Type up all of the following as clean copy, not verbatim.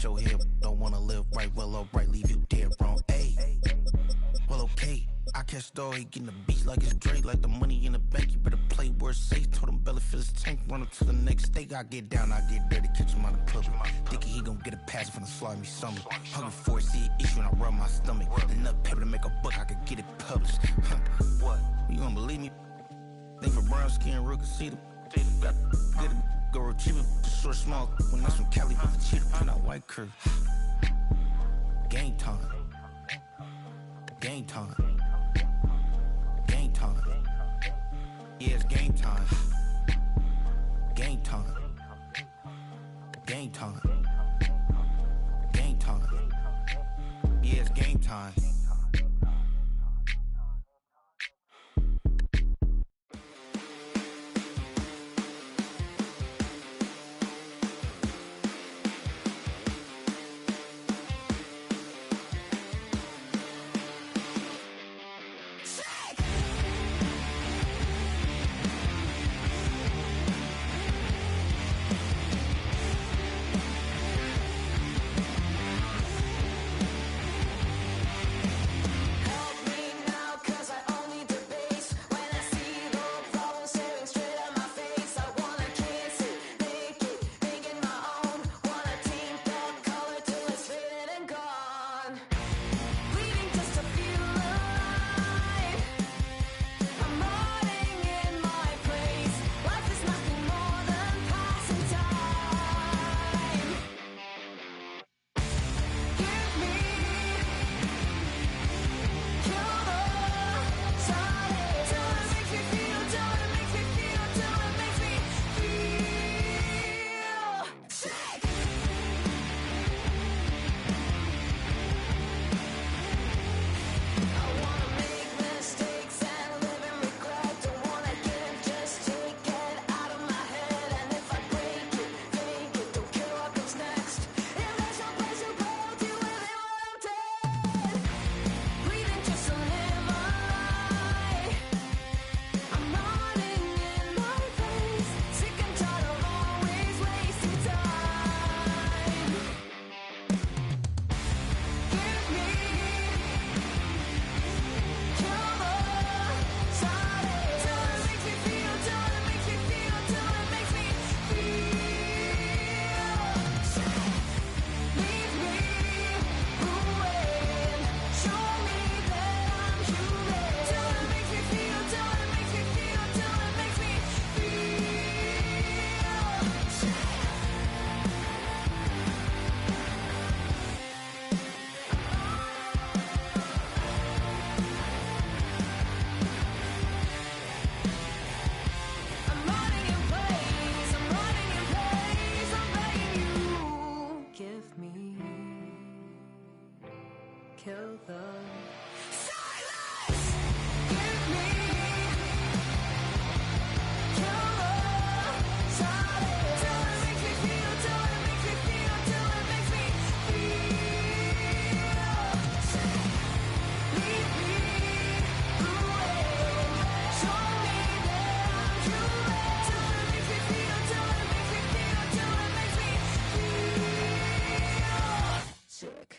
your head, don't wanna live right, well, alright, leave you dead wrong. Ayy, well, okay. I catch the dog, he getting the beach like it's Drake, like the money in the bank, you better play where it's safe. Told him belly fill his tank, run up to the next state. I get down, I get dirty, catch him on the club. Thinking he gon' get a pass from the slimy summer. Hungry for it, see an issue and I rub my stomach. Enough paper to make a book, I could get it published. What? You gonna believe me? Think for brown skin, real conceited. Got did it, go retrieve it, just short small. When that's from Cali, with the cheetah, print out white curve. Game time. Game time. Game time. Yeah, it's game time. Game time. Game time. Game time. Yeah, it's game time. Kill the silence. Give me. Kill the silence. Till it makes me feel. Till it makes me feel. Till it makes me feel. Leave me ruined. Show me that I'm human. Till it makes me feel. Till it makes me feel. Till it makes me feel sick.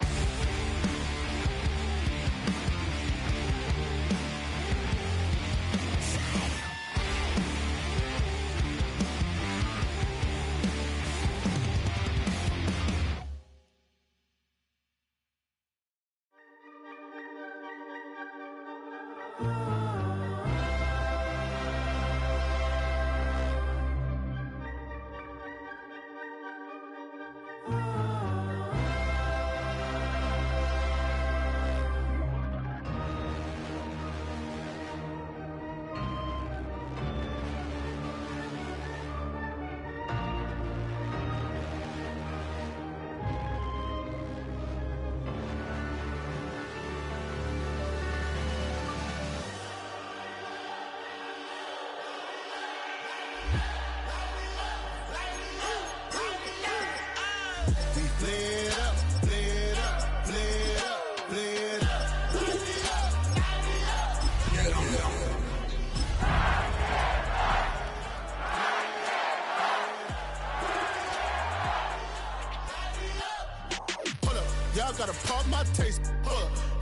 Y'all gotta pump my taste.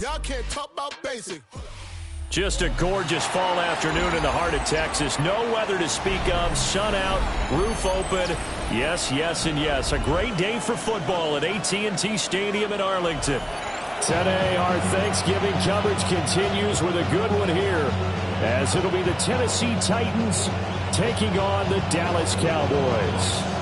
Y'all can't talk about basic. Just a gorgeous fall afternoon in the heart of Texas. No weather to speak of. Sun out, roof open. Yes, yes, and yes. A great day for football at AT&T Stadium in Arlington. Today, our Thanksgiving coverage continues with a good one here, as it'll be the Tennessee Titans taking on the Dallas Cowboys.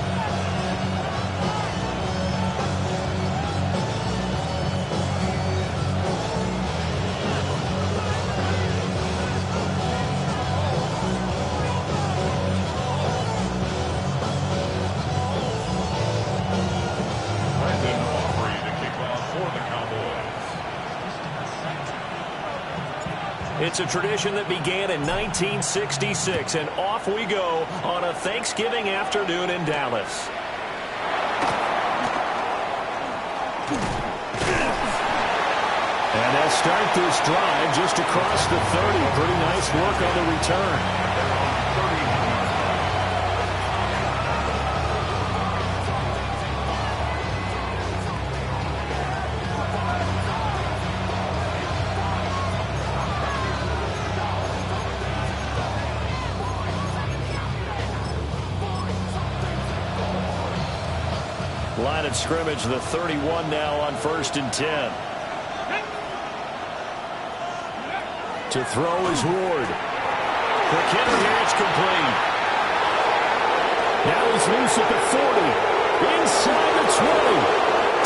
It's a tradition that began in 1966, and off we go on a Thanksgiving afternoon in Dallas. And they'll start this drive just across the 30. Pretty nice work on the return. Line of scrimmage, the 31 now on 1st and 10. To throw is Ward. For Kenner here, it's complete. Now he's loose at the 40. Inside the 20.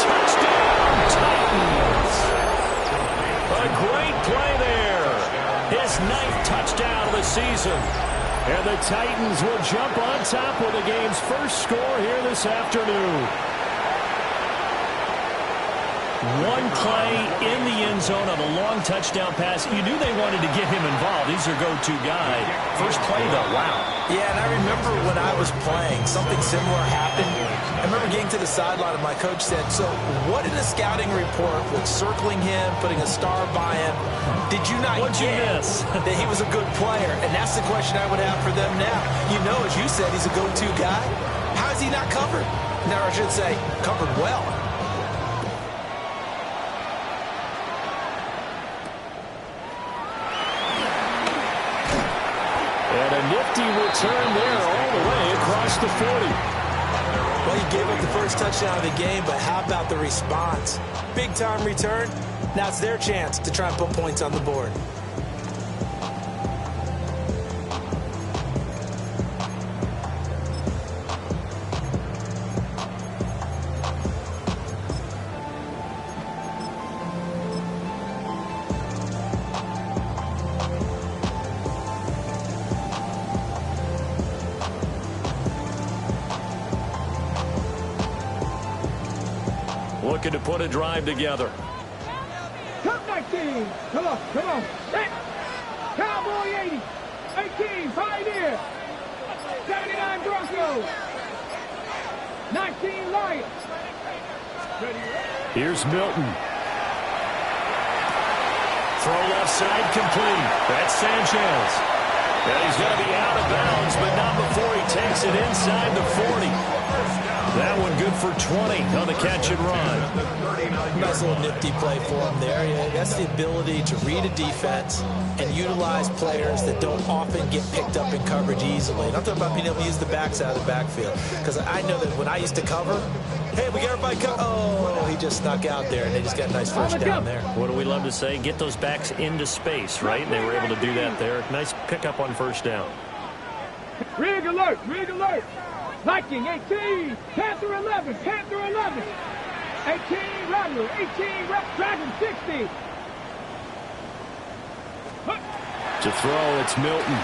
Touchdown, Titans. A great play there. His 9th touchdown of the season. And the Titans will jump on top with the game's first score here this afternoon. One play in the end zone on a long touchdown pass. You knew they wanted to get him involved. He's their go-to guy. First play, though, wow. Yeah, and I remember when I was playing, something similar happened. I remember getting to the sideline and my coach said, so what in the scouting report with circling him, putting a star by him, did you not get that he was a good player? And that's the question I would have for them now. You know, as you said, he's a go-to guy. How is he not covered? Now, I should say, covered well. And a nifty return there all the way across the 40. Well, he gave up the first touchdown of the game, but how about the response? Big-time return. Now it's their chance to try and put points on the board. Looking to put a drive together. Top 19. Come on, come on. Set. Cowboy 80. 18, Pioneer. 79 Broncos. 19 Lions. Here's Milton. Throw left side complete. That's Sanchez. And he's going to be out of bounds, but not before he takes it inside the 40. That one good for 20 on the catch and run. Nice little nifty play for him there. Yeah, that's the ability to read a defense and utilize players that don't often get picked up in coverage easily. And I'm talking about being able to use the backs out of the backfield. Because I know that when I used to cover, hey, we got everybody covered. Oh, he just snuck out there, and they just got a nice first down there. What do we love to say? Get those backs into space, right? And they were able to do that there. Nice pickup on first down. Rig alert, rig alert. Viking 18, Panther 11, Panther 11. 18, Rattler, 18, Dragon 60. To throw, it's Milton.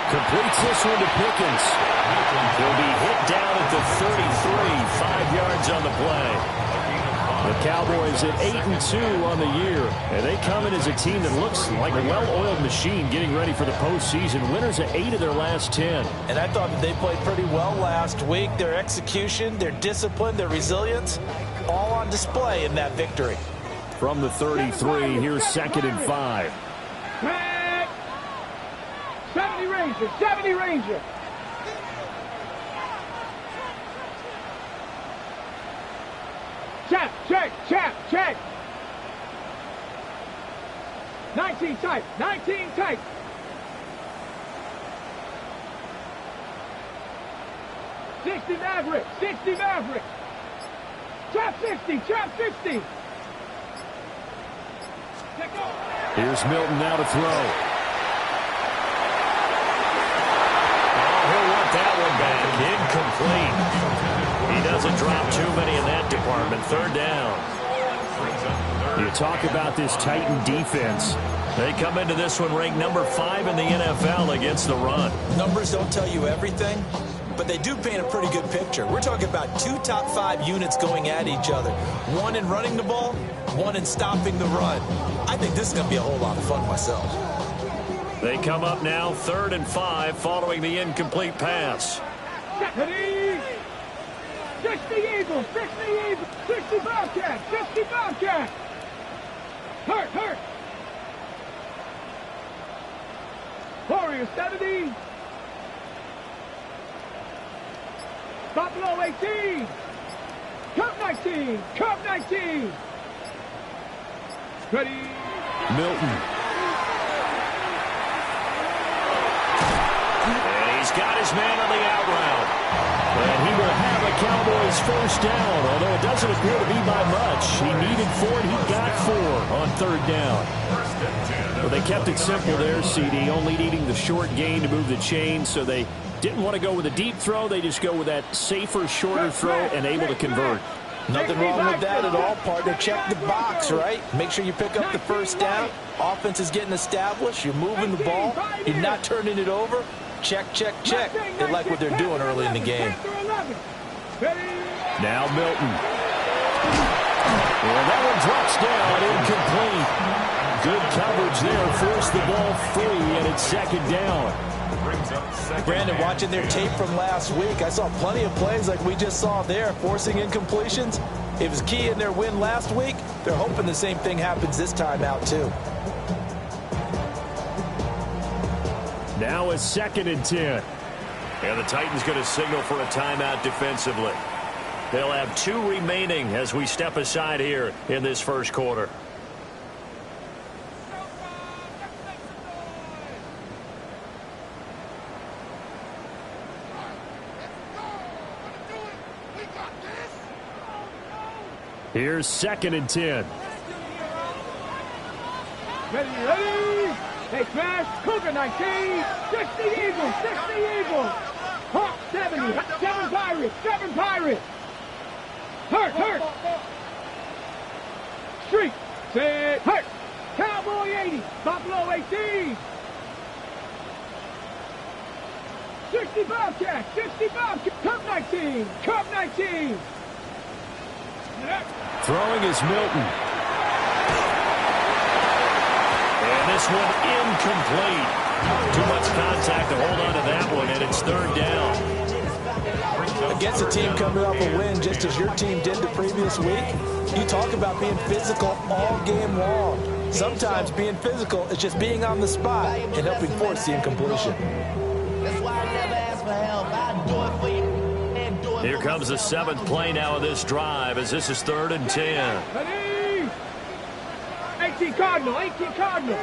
Completes this one to Pickens. He'll be hit down at the 33, 5 yards on the play. The Cowboys at 8-2 on the year, and they come in as a team that looks like a well-oiled machine getting ready for the postseason. Winners at 8 of their last 10. And I thought that they played pretty well last week. Their execution, their discipline, their resilience, all on display in that victory. From the 33, here's 2nd and 5. 70 Ranger, 70 Ranger. Check, check, check, check. 19 tight, 19 tight. Sixty Maverick, 60 Maverick. Trap 60, trap 60. Here's Milton now to throw. He'll want that one back. Incomplete. He doesn't drop too many in that department. Third down. You talk about this Titan defense. They come into this one ranked number 5 in the NFL against the run. Numbers don't tell you everything, but they do paint a pretty good picture. We're talking about 2 top 5 units going at each other. One in running the ball, one in stopping the run. I think this is going to be a whole lot of fun myself. They come up now 3rd and 5 following the incomplete pass. 60 Eagles, 60 Eagles, 60 Bobcats, 60 Bobcats. Hurt, hurt. Warriors 70. Buffalo 18. Cup 19. Cup 19. Ready. Milton. And he's got his man on the out route. And he will have a Cowboys first down, although it doesn't appear to be by much. He needed 4, and he got 4 on 3rd down. Well, they kept it simple there, CD, only needing the short gain to move the chain, so they didn't want to go with a deep throw. They just go with that safer, shorter throw and able to convert. Nothing wrong with that at all, partner. Check the box, right? Make sure you pick up the first down. Offense is getting established. You're moving the ball. You're not turning it over. Check, check, check. They like what they're doing early in the game. Now Milton. Well, that one drops down, incomplete. Good coverage there, forced the ball free, and it's 2nd down. Brandon, watching their tape from last week, I saw plenty of plays like we just saw there, forcing incompletions. It was key in their win last week. They're hoping the same thing happens this time out, too. Now it's 2nd and 10. And the Titans going to signal for a timeout defensively. They'll have 2 remaining as we step aside here in this first quarter. Here's 2nd and 10. Ready, ready. They crash. Cougar 19. 60 Eagles, 60 Eagles. Hawk 70. 7 Pirates, 7 Pirates. Hurt, hurt. Street. Set. Hurt. Cowboy 80. Buffalo 18. 60 Bobcats, 60 Bobcats. Cup 19. Cup 19. Throwing is Milton. And this one incomplete. Too much contact to hold on to that one, and it's 3rd down. Against a team coming off a win, just as your team did the previous week, you talk about being physical all game long. Sometimes being physical is just being on the spot and helping force the incompletion. That's why I never ask for help. I do it for you. Here comes the 7th play now of this drive as this is 3rd and 10. Ready. 18 Cardinal, 18 Cardinal.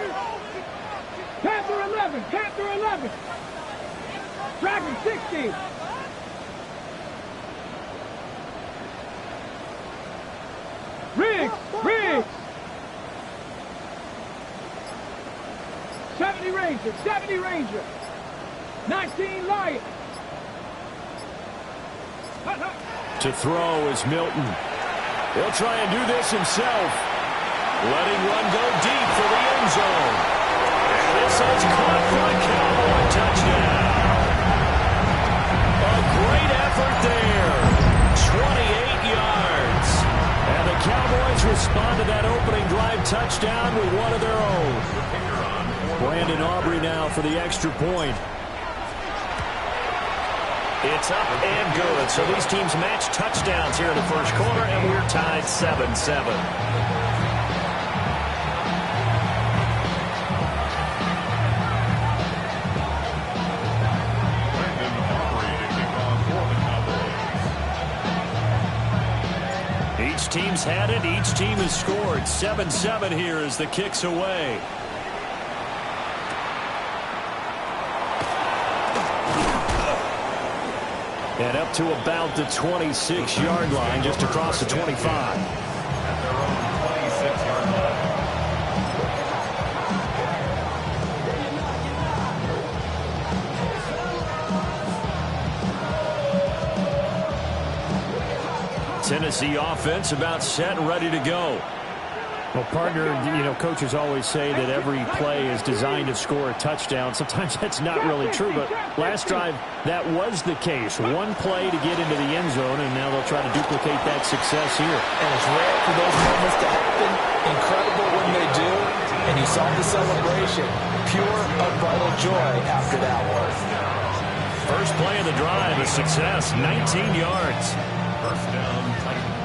Panther 11, Panther 11. Dragon 60. Riggs, Riggs. 70 Ranger, 70 Ranger. 19 Lion. To throw is Milton. He'll try and do this himself. Letting one go deep for the end zone. And this is caught for a Cowboy touchdown. A great effort there. 28 yards. And the Cowboys respond to that opening drive touchdown with one of their own. Brandon Aubrey now for the extra point. It's up and good. So these teams match touchdowns here in the first quarter, and we're tied 7-7. Each team's had it. Each team has scored. 7-7 here as the kick's away. And up to about the 26-yard line, just across the 25. Tennessee offense about set and ready to go. Well, partner, coaches always say that every play is designed to score a touchdown. Sometimes that's not really true, but last drive, that was the case. One play to get into the end zone, and now they'll try to duplicate that success here. And it's rare for those moments to happen. Incredible when they do. And you saw the celebration. Pure, unbridled joy after that one. First play of the drive, a success, 19 yards. First down, Titans.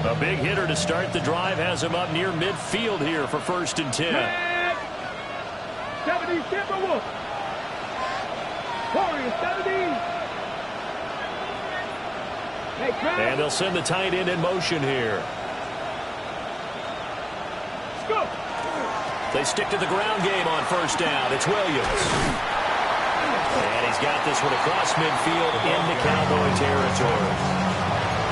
A big hitter to start the drive has him up near midfield here for 1st and 10. 70 Timberwolves. Warriors 70. And they'll send the tight end in motion here. Scoop. They stick to the ground game on 1st down. It's Williams. And he's got this one across midfield into Cowboy territory.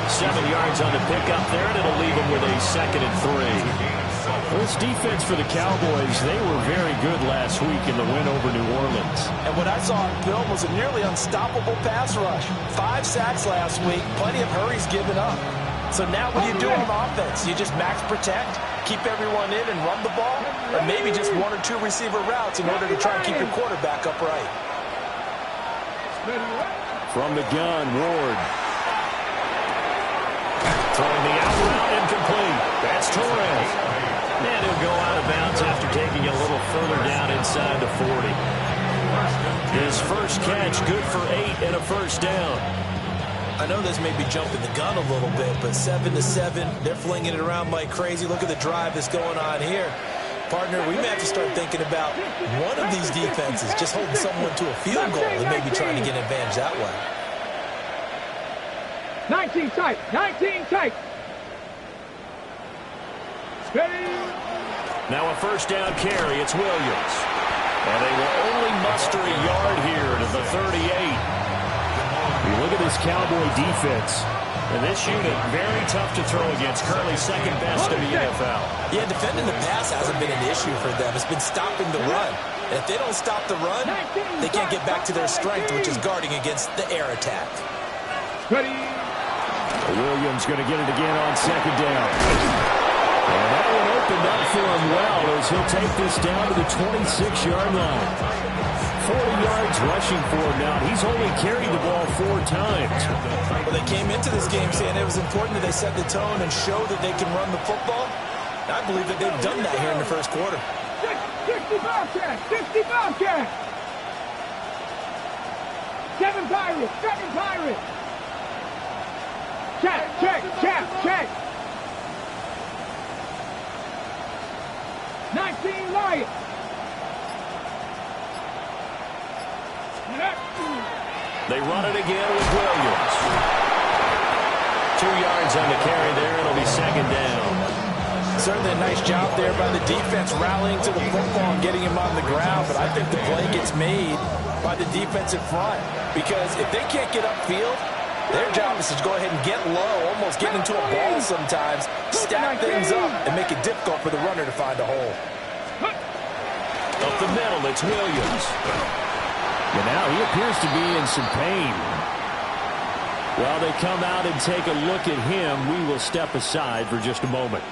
7 yards on the pickup there, and it'll leave him with a 2nd and 3. Well, this defense for the Cowboys, they were very good last week in the win over New Orleans. And what I saw on film was a nearly unstoppable pass rush. 5 sacks last week, plenty of hurries given up. So now what do you do on offense? You just max protect, keep everyone in and run the ball, or maybe just 1 or 2 receiver routes in order to try and keep your quarterback upright. From the gun, Ward. Throwing the out route, incomplete. That's Torres. And he'll go out of bounds after taking a little further down inside the 40. His first catch, good for 8 and a 1st down. I know this may be jumping the gun a little bit, but 7-7, they're flinging it around like crazy. Look at the drive that's going on here. Partner, we may have to start thinking about one of these defenses just holding someone to a field goal and maybe trying to get an advantage that way. 19 tight. 19 tight. Steady. Now a 1st down carry. It's Williams. And they will only muster a yard here to the 38. You look at this Cowboy defense. And this unit, very tough to throw against. Currently 2nd best in the NFL. Yeah, defending the pass hasn't been an issue for them. It's been stopping the run. And if they don't stop the run, they can't get back to their strength, which is guarding against the air attack. Ready. Williams going to get it again on 2nd down. And that one opened up for him well as he'll take this down to the 26-yard line. 40 yards rushing for him now. He's only carried the ball 4 times. Well, they came into this game saying it was important that they set the tone and show that they can run the football. I believe that they've done that here in the 1st quarter. 60 Bobcats. 60 Bobcats. 7 Pirates. 7 Pirates. Check, check, check, check. 19 Lions. They run it again with Williams. 2 yards on the carry there. It'll be 2nd down. Certainly a nice job there by the defense rallying to the football and getting him on the ground, but I think the play gets made by the defensive front because if they can't get upfield, their job is to go ahead and get low, almost get into a ball sometimes, stack things up, and make it difficult for the runner to find a hole. Up the middle, it's Williams. And now he appears to be in some pain. While they come out and take a look at him, we will step aside for just a moment.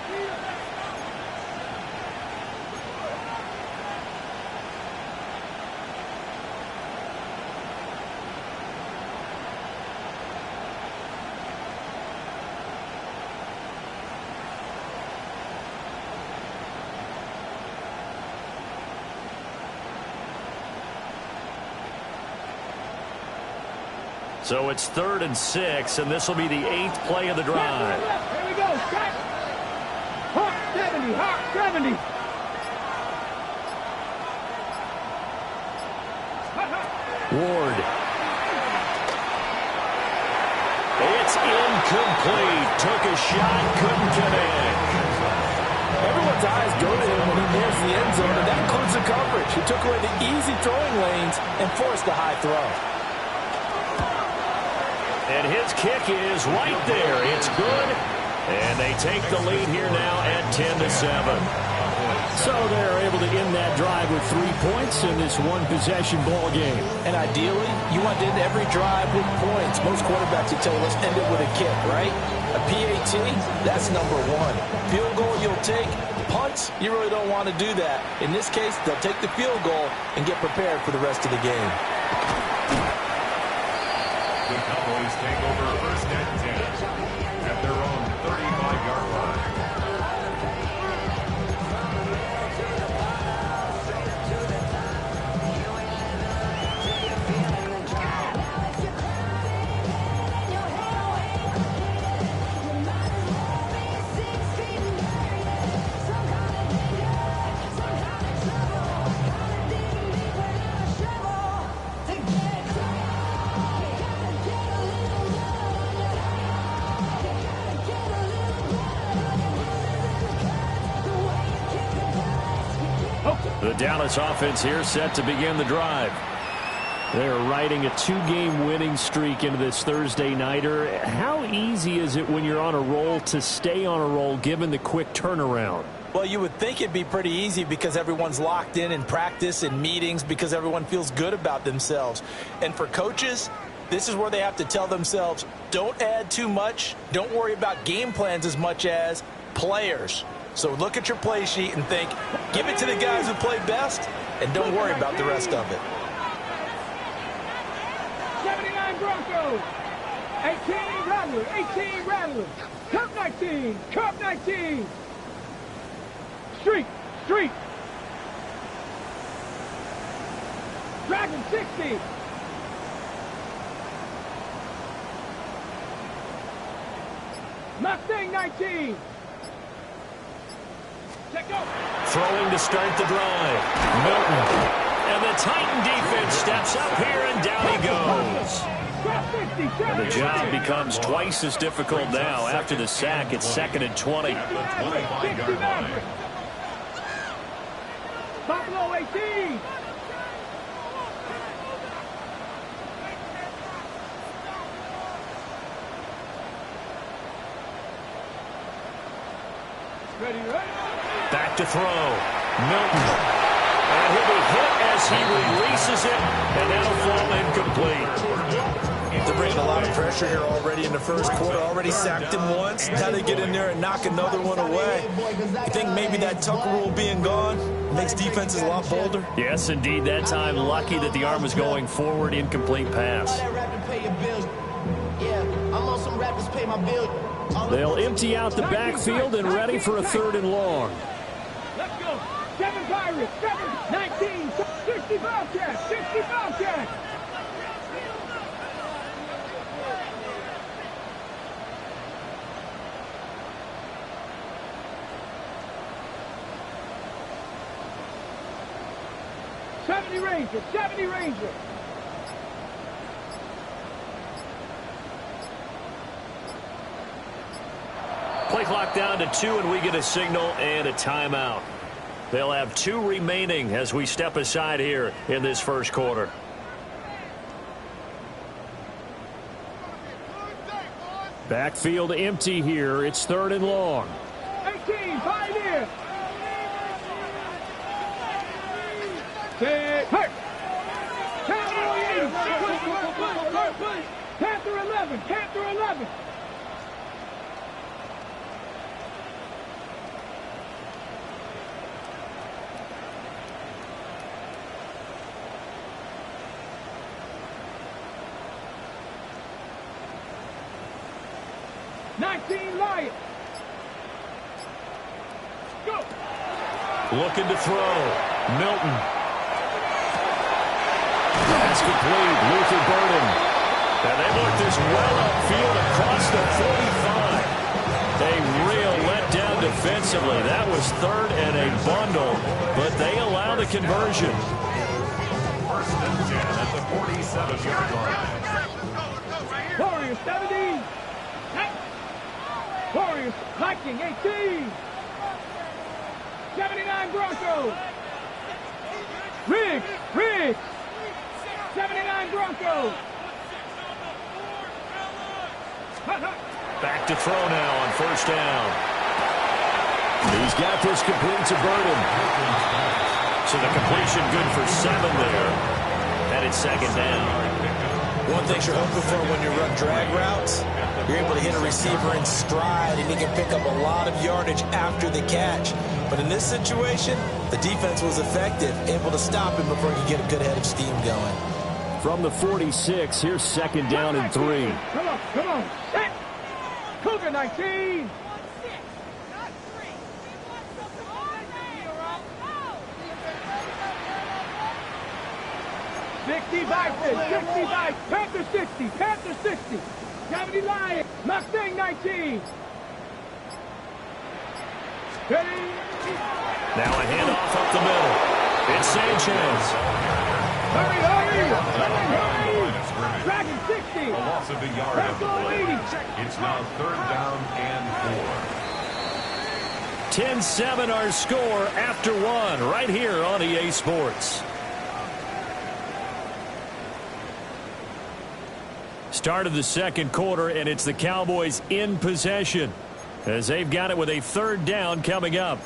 So it's 3rd and 6, and this will be the 8th play of the drive. Here we go. Set. Hawk 70. Hawk 70. Ward. It's incomplete. Took a shot, couldn't connect. Everyone's eyes go to him when he nears the end zone, and that includes the coverage. He took away the easy throwing lanes and forced a high throw. And his kick is right there. It's good. And they take the lead here now at 10-7. So they're able to end that drive with 3 points in this one-possession ball game. And ideally, you want to end every drive with points. Most quarterbacks would tell you, let's end it with a kick, right? A PAT, that's number one. Field goal you'll take. Punts, you really don't want to do that. In this case, they'll take the field goal and get prepared for the rest of the game. The Cowboys take over first and 10 at their own 35-yard line. The Dallas offense here set to begin the drive. They're riding a 2-game winning streak into this Thursday nighter. How easy is it when you're on a roll to stay on a roll given the quick turnaround? Well, you would think it'd be pretty easy because everyone's locked in practice and meetings because everyone feels good about themselves. And for coaches, this is where they have to tell themselves, don't add too much. Don't worry about game plans as much as players. So look at your play sheet and think, give it to the guys who play best, and don't worry about the rest of it. 79 Broncos. 18 Rattlers. 18 Rattlers. Cup 19. Cup 19. Street. Street. Dragon 60. Mustang 19. Throwing to start the drive. Milton. And the Titan defense steps up here, and down he goes. And the job becomes twice as difficult now. After the sack, it's 2nd and 20. Buffalo 18. Ready, ready. Back to throw. Milton. And he'll be hit as he releases it, and that'll fall incomplete. They're bringing a lot of pressure here already in the first quarter. Already sacked him once. Now they get in there and knock another one away. I think maybe that Tucker rule being gone makes defenses a lot bolder. Yes, indeed. That time, lucky that the arm was going forward. Incomplete pass. They'll empty out the backfield and ready for a 3rd and long. Let's go. 7 Pirates. 7, 19, 65 cats. 65 cats. Rangers. 70 Rangers. Play clock down to 2, and we get a signal and a timeout. They'll have 2 remaining as we step aside here in this first quarter. Backfield empty here. It's 3rd and long. 18, Pioneer. Hurt. Panther 11. Panther 11. Lions. Go. Looking to throw. Milton. Pass complete. Luther Burden. And they look this well upfield across the 45. A real letdown defensively. That was 3rd and a bundle, but they allow the conversion. First and 10 at the 46. 7-yard line. Warriors 70. Warriors Viking 18. 79 Broncos. Riggs. 79 Broncos. Back to throw now on first down. He's got this complete to Burton. So the completion good for 7 there. And it's second down. One thing you're hoping for when you run drag routes, you're able to hit a receiver in stride, and he can pick up a lot of yardage after the catch. But in this situation, the defense was effective, able to stop him before he could get a good head of steam going. From the 46, here's second down and 3. Come on. Set. Cougar 19. Panther 60. 70 Lions. Mustang 19. Ready. Now a handoff up the middle. It's Sanchez. Hurry. Dragon 60. A loss of a yard on the play. It's now 3rd down and 4. 10-7 our score after 1 right here on EA Sports. Start of the second quarter, and it's the Cowboys in possession as they've got it with a 3rd down coming up.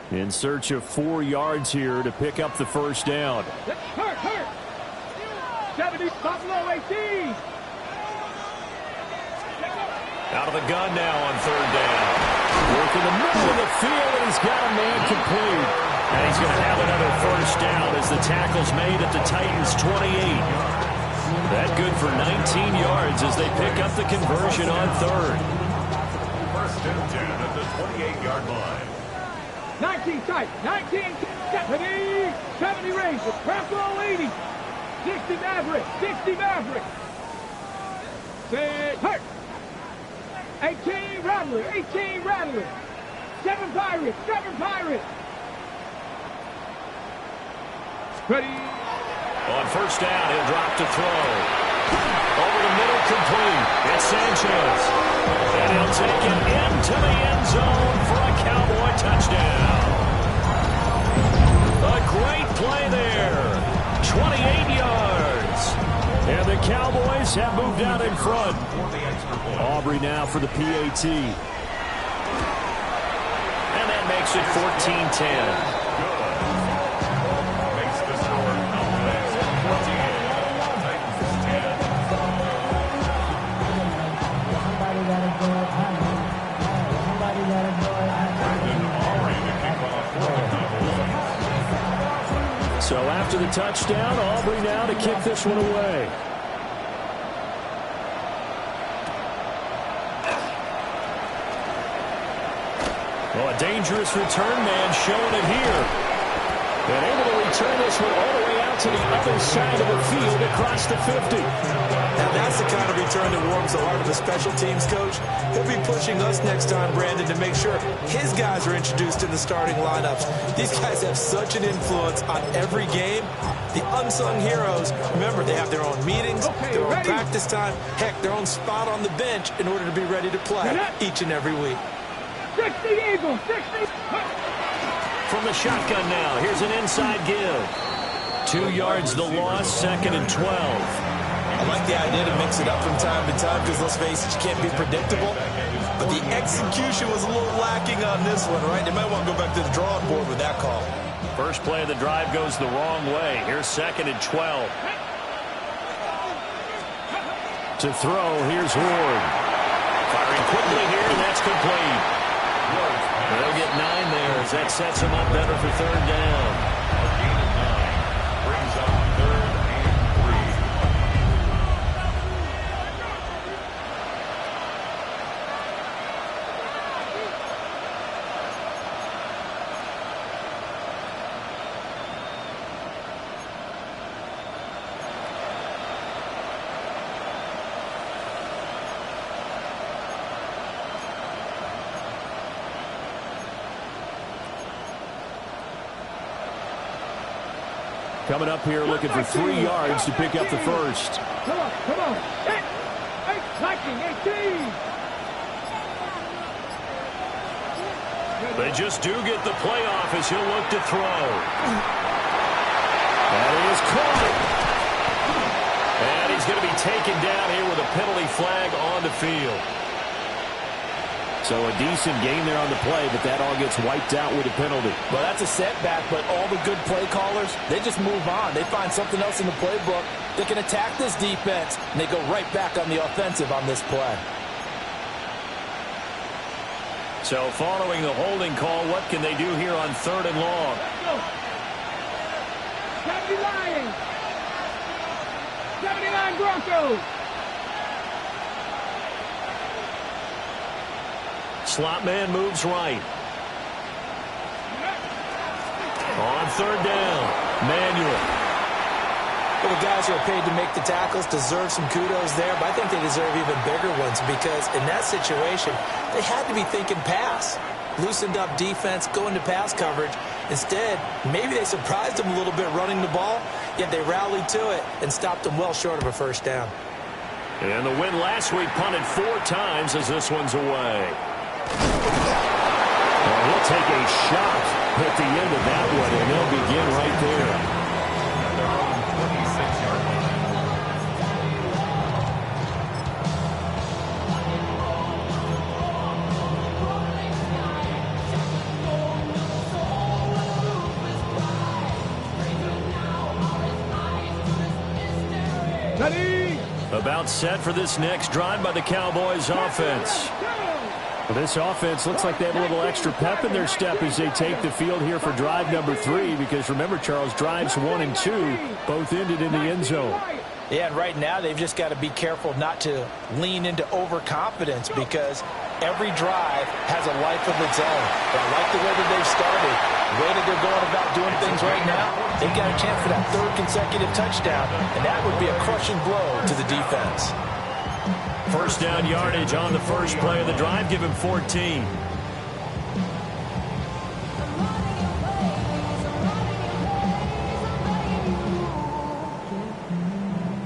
In search of 4 yards here to pick up the first down. Hurt. 70 Buffalo 18. Out of the gun now on 3rd down. Work in the middle of the field, and he's got a man complete. And he's going to have another first down as the tackle's made at the Titans' 28. That good for 19 yards as they pick up the conversion on 3rd. 1st and 10 at the 28-yard line. 19 tight. 70 Rangers. Buffalo 80. 60 Maverick. Hurt. 18 Rattler. 7 Pirates. Ready. On first down, he'll drop to throw. Over the middle, complete. It's Sanchez. And he'll take it into the end zone for a Cowboy touchdown. A great play there. 28 yards. And the Cowboys have moved out in front. Aubrey now for the PAT. And that makes it 14-10. So after the touchdown, Aubrey now to kick this one away. Well, a dangerous return man showing it here. And able to return this one all the way out to the other side of the field across the 50. Now that's the kind of return that warms the heart of the special teams coach. He'll be pushing us next time, Brandon, to make sure his guys are introduced in the starting lineups. These guys have such an influence on every game. The unsung heroes, remember, they have their own meetings, their own practice time, heck, their own spot on the bench in order to be ready to play each and every week. 60 Eagles, 60. From the shotgun now, here's an inside give. 2 yards the loss, 2nd and 12. I like the idea to mix it up from time to time because, let's face it, you can't be predictable. But the execution was a little lacking on this one, right? They might want to go back to the drawing board with that call. First play of the drive goes the wrong way. Here's 2nd and 12. To throw, here's Ward. Firing quickly here, and that's complete. They'll get 9 there as that sets them up better for 3rd down. A gain of 9 brings up 3rd and 3. coming up here looking for 3 yards to pick up the first. Come on, come on. 18. They just do get the playoff as he'll look to throw. That is caught. And he's going to be taken down here with a penalty flag on the field. So a decent game there on the play, but that all gets wiped out with a penalty. Well, that's a setback, but all the good play callers, they just move on. They find something else in the playbook. They can attack this defense, and they go right back on the offensive on this play. So following the holding call, what can they do here on 3rd and long? Let's go. 70 Lions. 79 Broncos. Slot man moves right. On 3rd down, Manuel. Well, the guys who are paid to make the tackles deserve some kudos there, but I think they deserve even bigger ones because in that situation, they had to be thinking pass. Loosened up defense, going to pass coverage. Instead, maybe they surprised them a little bit running the ball, yet they rallied to it and stopped them well short of a first down. And the win last week punted 4 times as this one's away. Well, he'll take a shot at the end of that one, and they'll begin right there. About set for this next drive by the Cowboys offense. Well, this offense looks like they have a little extra pep in their step as they take the field here for drive number 3, because remember, Charles, drives 1 and 2 both ended in the end zone. Yeah, and right now they've just got to be careful not to lean into overconfidence because every drive has a life of its own. But I like the way that they've started, the way that they're going about doing things right now. They've got a chance for that 3rd consecutive touchdown, and that would be a crushing blow to the defense. First down yardage on the first play of the drive. Give him 14.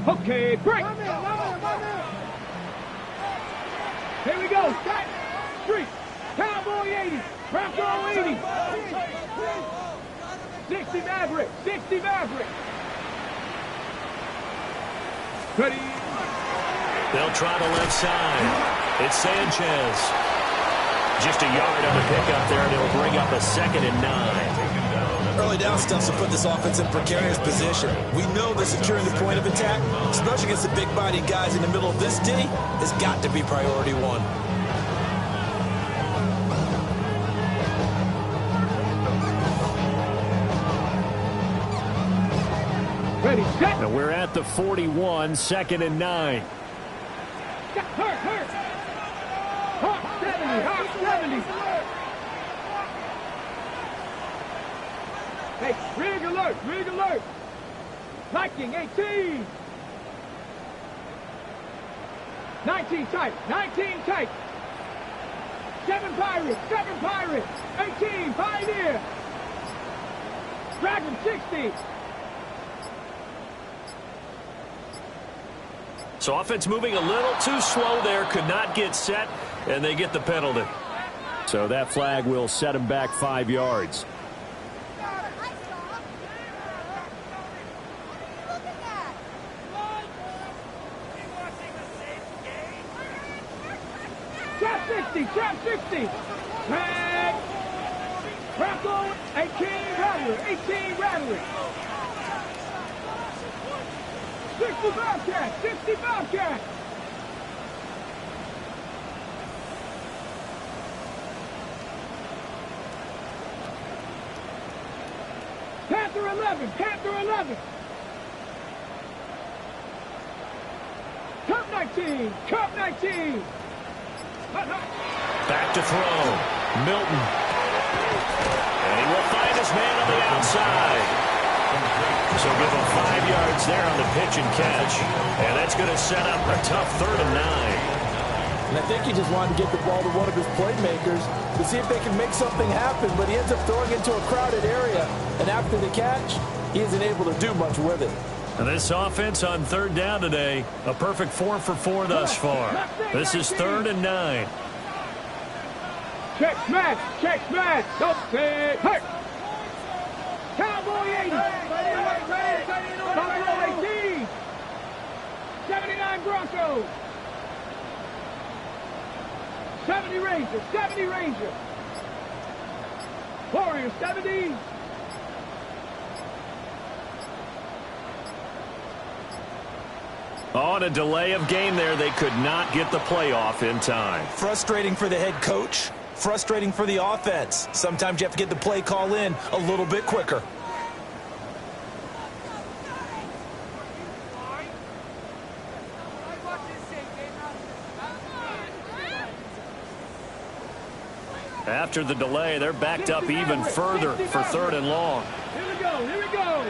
Okay, break. Here we go. Street. Cowboy 80. Bronco 80. 60 Maverick. 60 Maverick. Ready. They'll try the left side. It's Sanchez. Just a yard on the pickup there, and it'll bring up a 2nd and 9. Early down stunts will put this offense in precarious position. We know that securing the point of attack, especially against the big-bodied guys in the middle of this D, has got to be priority 1. Ready, set. Now we're at the 41, 2nd and 9. Hurt. Hawk 70, Hawk 70. Hey, rig alert. Viking 18. 19 tight. 7 Pirates. 18, Pioneer. Dragon 60. So offense moving a little too slow there, could not get set, and they get the penalty. So that flag will set him back 5 yards. Trap 60. Tag. Bronco 18 Rattler. 60 Bobcat. Panther 11. Cup 19. Back to throw. Milton. And he will find his man on the outside. So give him 5 yards there on the pitch and catch. And that's going to set up a tough 3rd and 9. And I think he just wanted to get the ball to one of his playmakers to see if they can make something happen, but he ends up throwing it into a crowded area, and after the catch, he isn't able to do much with it. And this offense on third down today, a perfect 4 for 4 thus far. This is 3rd and 9. Check smash, don't say hurt. Cowboy 80, Buffalo 18, 79 Broncos, 70 Rangers, Warriors 70. On a delay of game there, they could not get the playoff in time. Frustrating for the head coach, frustrating for the offense. Sometimes you have to get the play call in a little bit quicker. After the delay, they're backed up even further for 3rd and long. Here we go.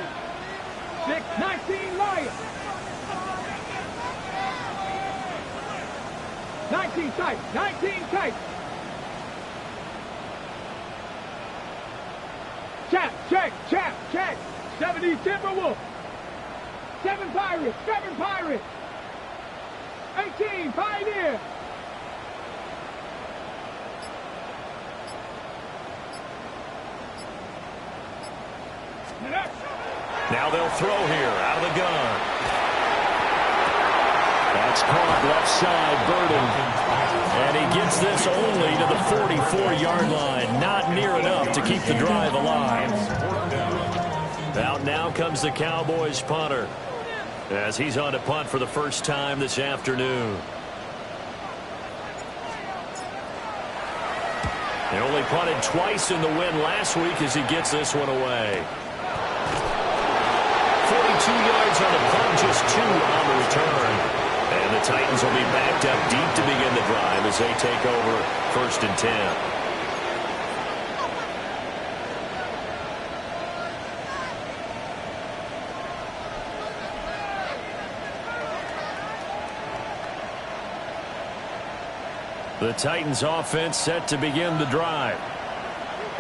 6-19 Lions. 19 tight. Check. 70 Timberwolves. 7 Pirates. 18 Pioneers. Now they'll throw here out of the gun. That's caught left side, Burden. And he gets this only to the 44-yard line. Not near enough to keep the drive alive. Out now comes the Cowboys punter, as he's on to punt for the first time this afternoon. They only punted twice in the win last week as he gets this one away. 42 yards on the punt, just 2 on the return. And the Titans will be backed up deep to begin the drive as they take over 1st and 10. The Titans offense set to begin the drive.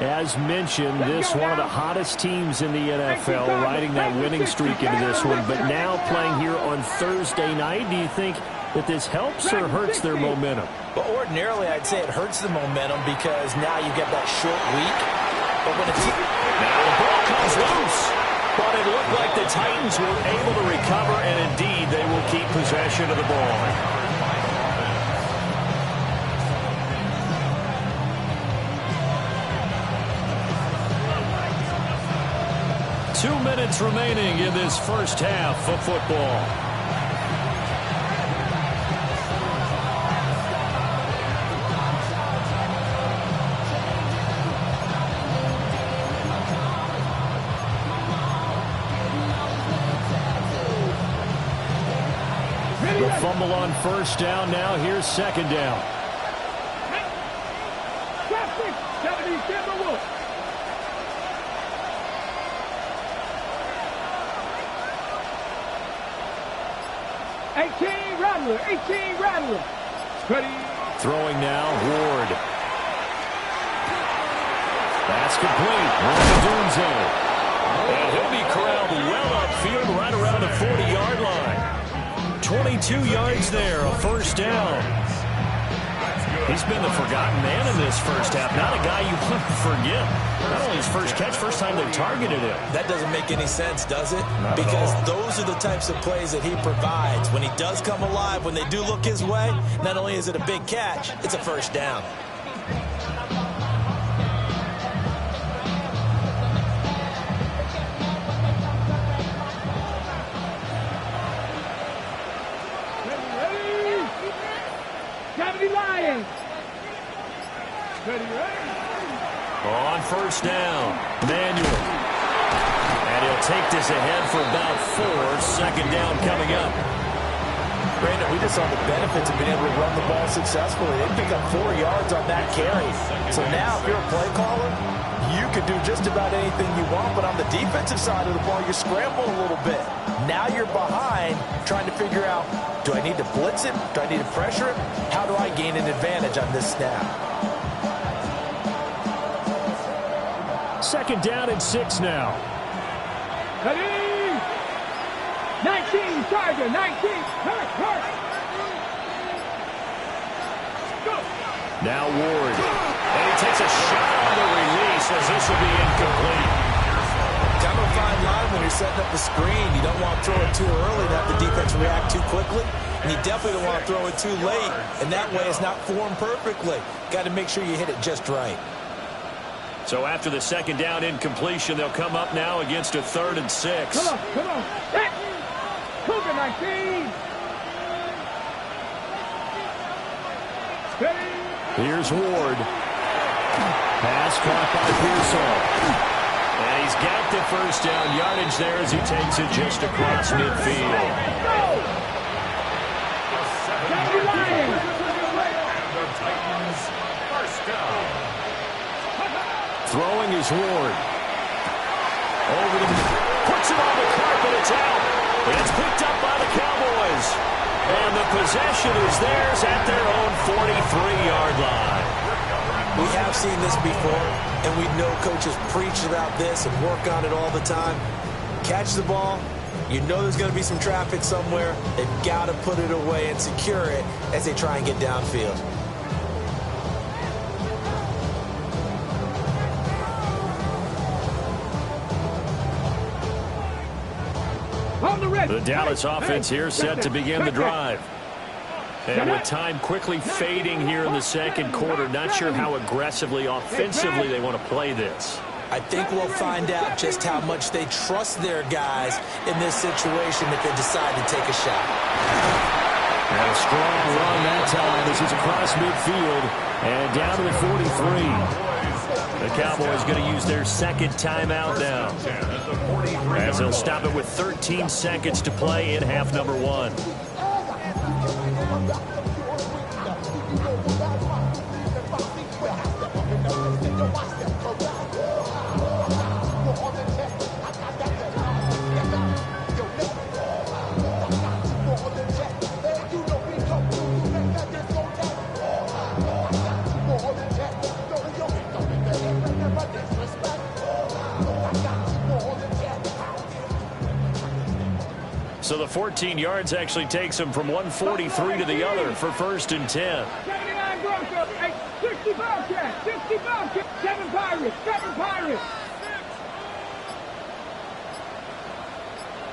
As mentioned, this one of the hottest teams in the NFL, riding that winning streak into this one, but now playing here on Thursday night. Do you think that this helps or hurts their momentum? But ordinarily, I'd say it hurts the momentum because now you get that short week. But when it's now the ball comes loose, but it looked like the Titans were able to recover, and indeed they will keep possession of the ball. 2 minutes remaining in this first half of football. The fumble on first down. Now here's 2nd down. 70 Timberwolves. 18 Rattler. Ready. Throwing now, Ward. That's complete. Ronaldinho. And he'll be corralled well upfield right around the 40-yard line. 22 yards there, a first down. He's been the forgotten man in this first half. Not a guy you want to forget. Not only his first catch, first time they targeted him. That doesn't make any sense, does it? Not because those are the types of plays that he provides. When he does come alive, when they do look his way, not only is it a big catch, it's a first down. Lions. Ready. On first down, Manuel. And he'll take this ahead for about 4. 2nd down coming up. Brandon, we just saw the benefits of being able to run the ball successfully. They pick up 4 yards on that carry. So now if you're a play caller, you can do just about anything you want, but on the defensive side of the ball, you scramble a little bit. Now you're behind trying to figure out Do I need to blitz him? Do I need to pressure him? How do I gain an advantage on this snap? 2nd down and 6 now. Ready? 19, Tiger, 19. Hurt. Go. Now Ward. And he takes a shot on the release as this will be incomplete. Kind of a fine line when you're setting up the screen. You don't want to throw it too early and have the defense react too quickly. And you definitely don't want to throw it too late. And that way it's not formed perfectly. Got to make sure you hit it just right. So after the 2nd down incompletion, they'll come up now against a 3rd and 6. Come on. Cougar 19. Ready? Here's Ward. Pass caught by Pearsall. And he's got the 1st down yardage there as he takes it just across midfield. Throwing is Ward. Over the... Puts it on the carpet. It's out. And it's picked up by the Cowboys. And the possession is theirs at their own 43-yard line. We have seen this before, and we know coaches preach about this and work on it all the time. Catch the ball. You know there's going to be some traffic somewhere. They've got to put it away and secure it as they try and get downfield. The Dallas offense here set to begin the drive. And with time quickly fading here in the 2nd quarter, not sure how aggressively, offensively they want to play this. I think we'll find out just how much they trust their guys in this situation if they decide to take a shot. And a strong run that time as he's across midfield and down to the 43. The Cowboys going to use their 2nd timeout now, as they'll stop it with 13 seconds to play in half number 1. So the 14 yards actually takes him from 143 to the other for 1st and 10. 79 Broncos, 60 Bobcats, 60 Bobcats, 7 Pirates, 7 Pirates.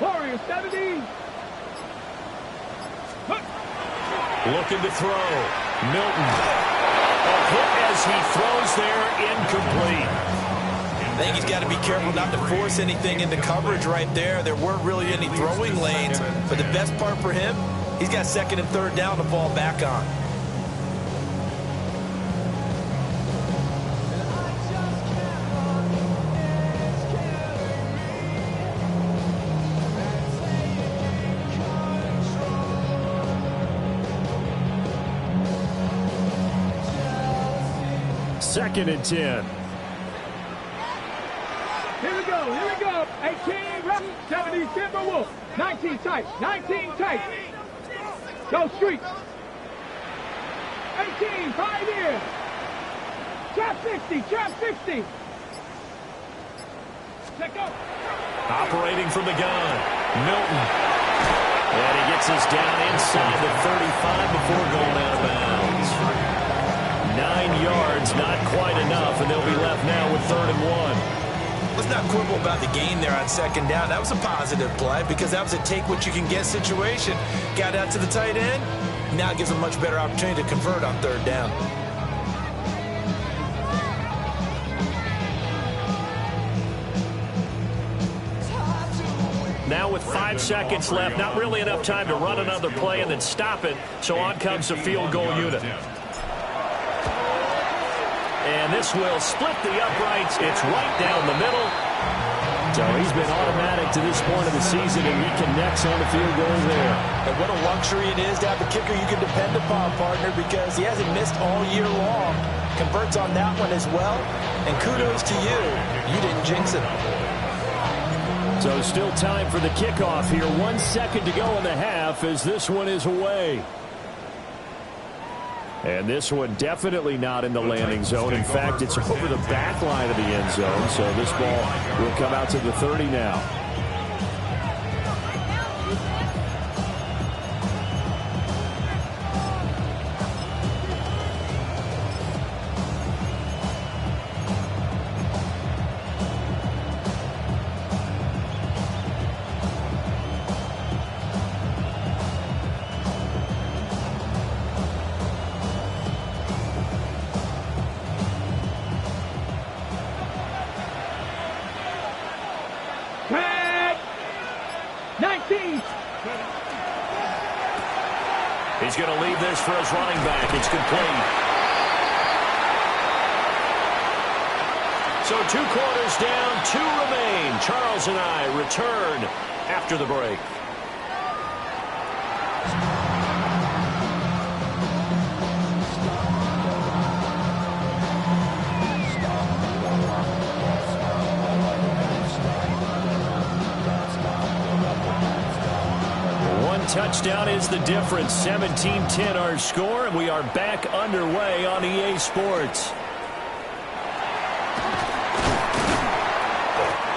Warriors, 70. Looking to throw. Milton. A hit as he throws there, incomplete. I think he's got to be careful not to force anything into coverage right there. There weren't really any throwing lanes, but the best part for him, he's got 2nd and 3rd down to fall back on. Second and 10. Here we go. 18, Rocky, 70, Timberwolf, 19 tight, 19 tight. Go street. 18, Pioneer. Trap 60, trap 60. Check go. Operating from the gun. Milton. And he gets us down inside the 35 before going out of bounds. 9 yards, not quite enough, and they'll be left now with 3rd and 1. Let's not quibble about the gain there on 2nd down. That was a positive play because that was a take-what-you-can-get situation. Got out to the tight end. Now it gives them a much better opportunity to convert on 3rd down. Now with 5 seconds left, not really enough time to run another play and then stop it. So on comes the field goal unit. And this will split the uprights. It's right down the middle. So he's been automatic to this point of the season, and he connects on the field goal there. And what a luxury it is to have a kicker you can depend upon, partner, because he hasn't missed all year long. Converts on that one as well. And kudos to you. You didn't jinx him. So still time for the kickoff here. 1 second to go in the half as this one is away. And this one definitely not in the landing zone. In fact, it's over the back line of the end zone. So this ball will come out to the 30 now. He's going to leave this for his running back. It's complete. So 2 quarters down, 2 remain. Charles and I return after the break. Touchdown is the difference. 17-10 our score, and we are back underway on EA Sports.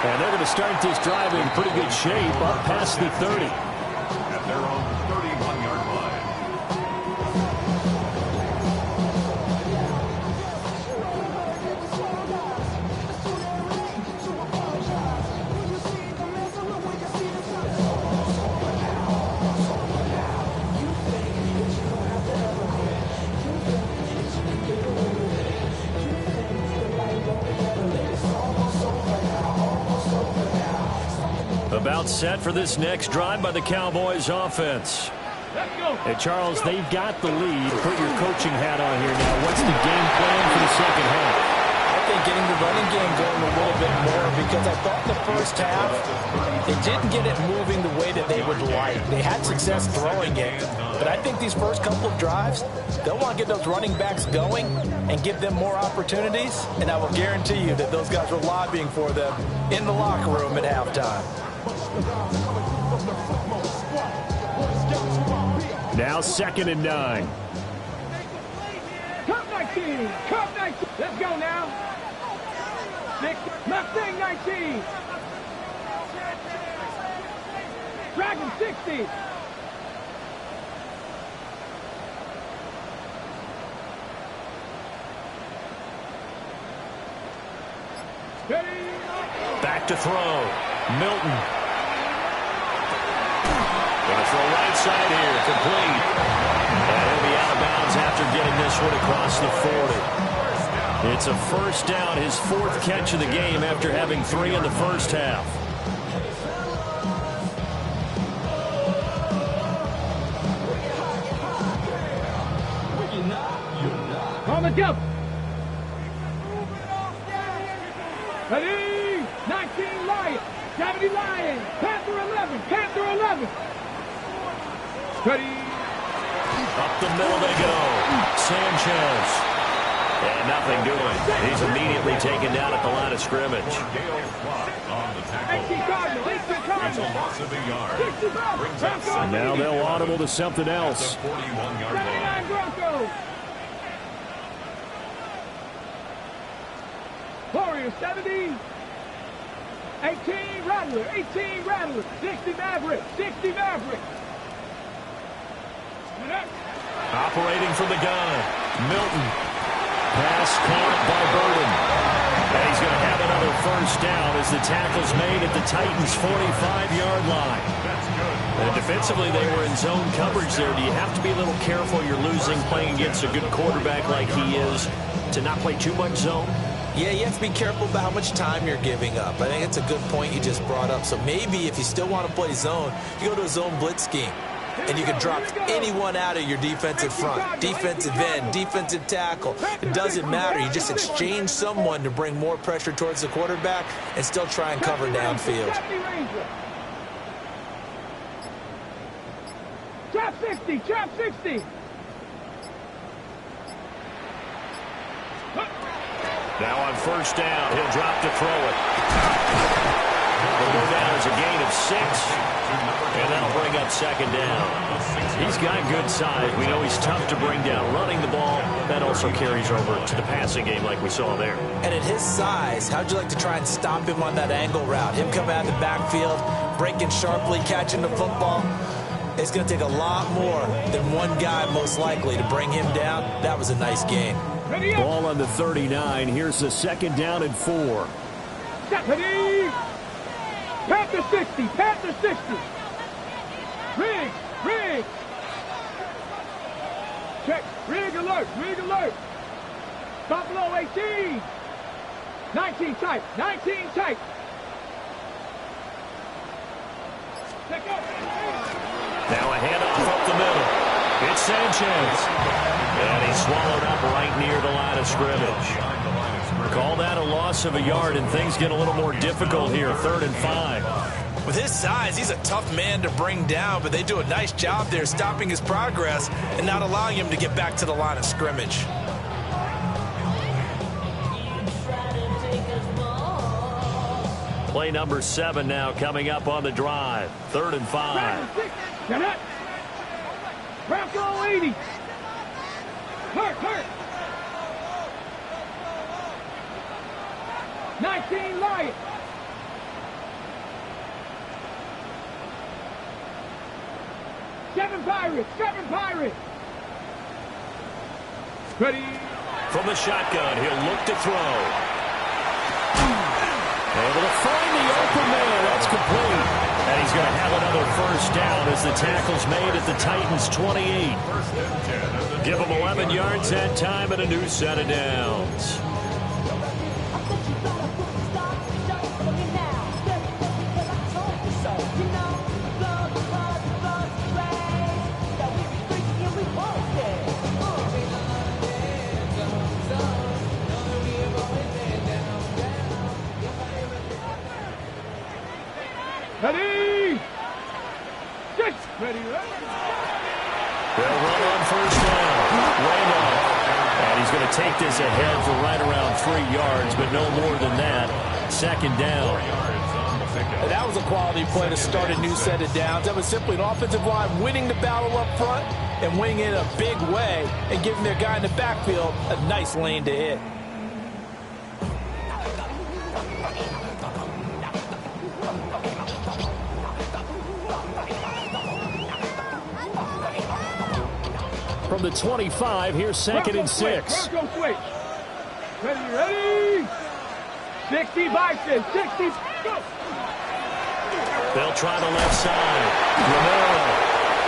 And they're going to start this drive in pretty good shape up past the 30. At their own 31-yard line. About set for this next drive by the Cowboys offense. Hey, Charles, they've got the lead. Put your coaching hat on here now. What's the game plan for the second half? I think getting the running game going a little bit more, because I thought the first half they didn't get it moving the way that they would like. They had success throwing it, but I think these first couple of drives, they'll want to get those running backs going and give them more opportunities, and I will guarantee you that those guys were lobbying for them in the locker room at halftime. Now 2nd and 9. Cup 19. Cup 19. Let's go now. Mustang 19. Dragon 60. Back to throw. Milton. Going to throw right side here. Complete. And he'll be out of bounds after getting this one across the 40. It's a first down, his 4th catch of the game after having 3 in the first half. On the jump. Ready? 19 Lions. 70 Lions. Panther 11. Panther 11. Ready? Up the middle they go. Sanchez. And nothing doing. He's immediately taken down at the line of scrimmage. 18 Cardinals. 18 Cardinals. It's a loss of a yard. Brings up And now they'll audible to something else. 41-yard line. 79 Broncos. Warriors 70. 18 Rattler. 18 Rattler. 60 Maverick. 60 Maverick. Operating from the gun. Milton. Pass caught by Burden. And he's going to have another first down as the tackle's made at the Titans' 45-yard line. And defensively, they were in zone coverage there. Do you have to be a little careful? You're losing playing against a good quarterback like he is to not play too much zone? Yeah, you have to be careful about how much time you're giving up. I think it's a good point you just brought up. So maybe if you still want to play zone, you go to a zone blitz scheme. And you can drop anyone out of your defensive front, defensive end, defensive tackle. It doesn't matter. You just exchange someone to bring more pressure towards the quarterback and still try and cover downfield. Trap 60, trap 60. Now on first down, he'll drop to throw it. He'll go down as a of 6. And that'll bring up second down. He's got good size. We know he's tough to bring down. Running the ball, that also carries over to the passing game like we saw there. And at his size, how'd you like to try and stop him on that angle route? Him coming out of the backfield, breaking sharply, catching the football. It's going to take a lot more than one guy, most likely, to bring him down. That was a nice game. Ball on the 39. Here's the second down and 4. Stephanie! Panther 60, Panther 60. Rig. Check, rig alert. Stop below 18. 19 tight. Check up. Now a handoff up the middle. It's Sanchez. And he's swallowed up right near the line of scrimmage. Call that a loss of a yard, and things get a little more difficult here. 3rd and 5. With his size, he's a tough man to bring down, but they do a nice job there stopping his progress and not allowing him to get back to the line of scrimmage. Play number 7 now coming up on the drive. 3rd and 5. Bronco 80. Hurt. 19 Lions. Seven Pirates. Ready. From the shotgun, he'll look to throw. Able to find the open man. That's complete. And he's going to have another first down as the tackle's made at the Titans' 28. Give him 11 yards that time and a new set of downs. Ready. They'll run on first down. Randolph. And he's going to take this ahead for right around 3 yards, but no more than that. 2nd down. And that was a quality play to start a new set of downs. That was simply an offensive line winning the battle up front and winning it in a big way and giving their guy in the backfield a nice lane to hit. From the 25, here's 2nd and 6. Bronco switch. Ready. 60 Bison. 60. Go. They'll try the left side. Romero.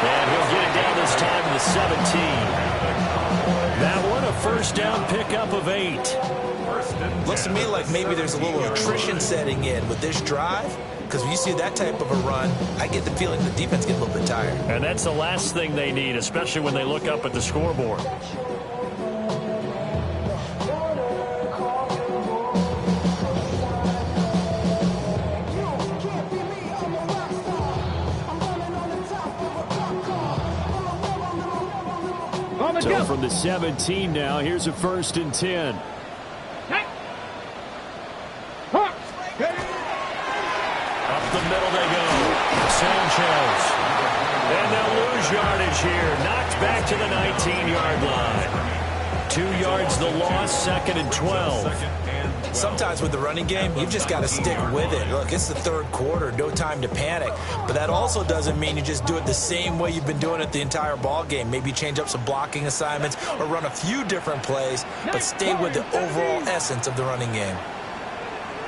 And he'll get it down this time to the 17. That one, a first down pickup of 8. Looks to me like maybe there's a little attrition setting in with this drive. Because when you see that type of a run, I get the feeling the defense gets a little bit tired. And that's the last thing they need, especially when they look up at the scoreboard. So from the 17 now, here's a 1st and 10. Up the middle they go. Sanchez. And they'll lose yardage here. Knocked back to the 19-yard line. 2 yards the loss, 2nd and 12. Sometimes with the running game, you've just got to stick with it. Look, it's the 3rd quarter, no time to panic. But that also doesn't mean you just do it the same way you've been doing it the entire ball game. Maybe change up some blocking assignments or run a few different plays, but stay with the overall essence of the running game.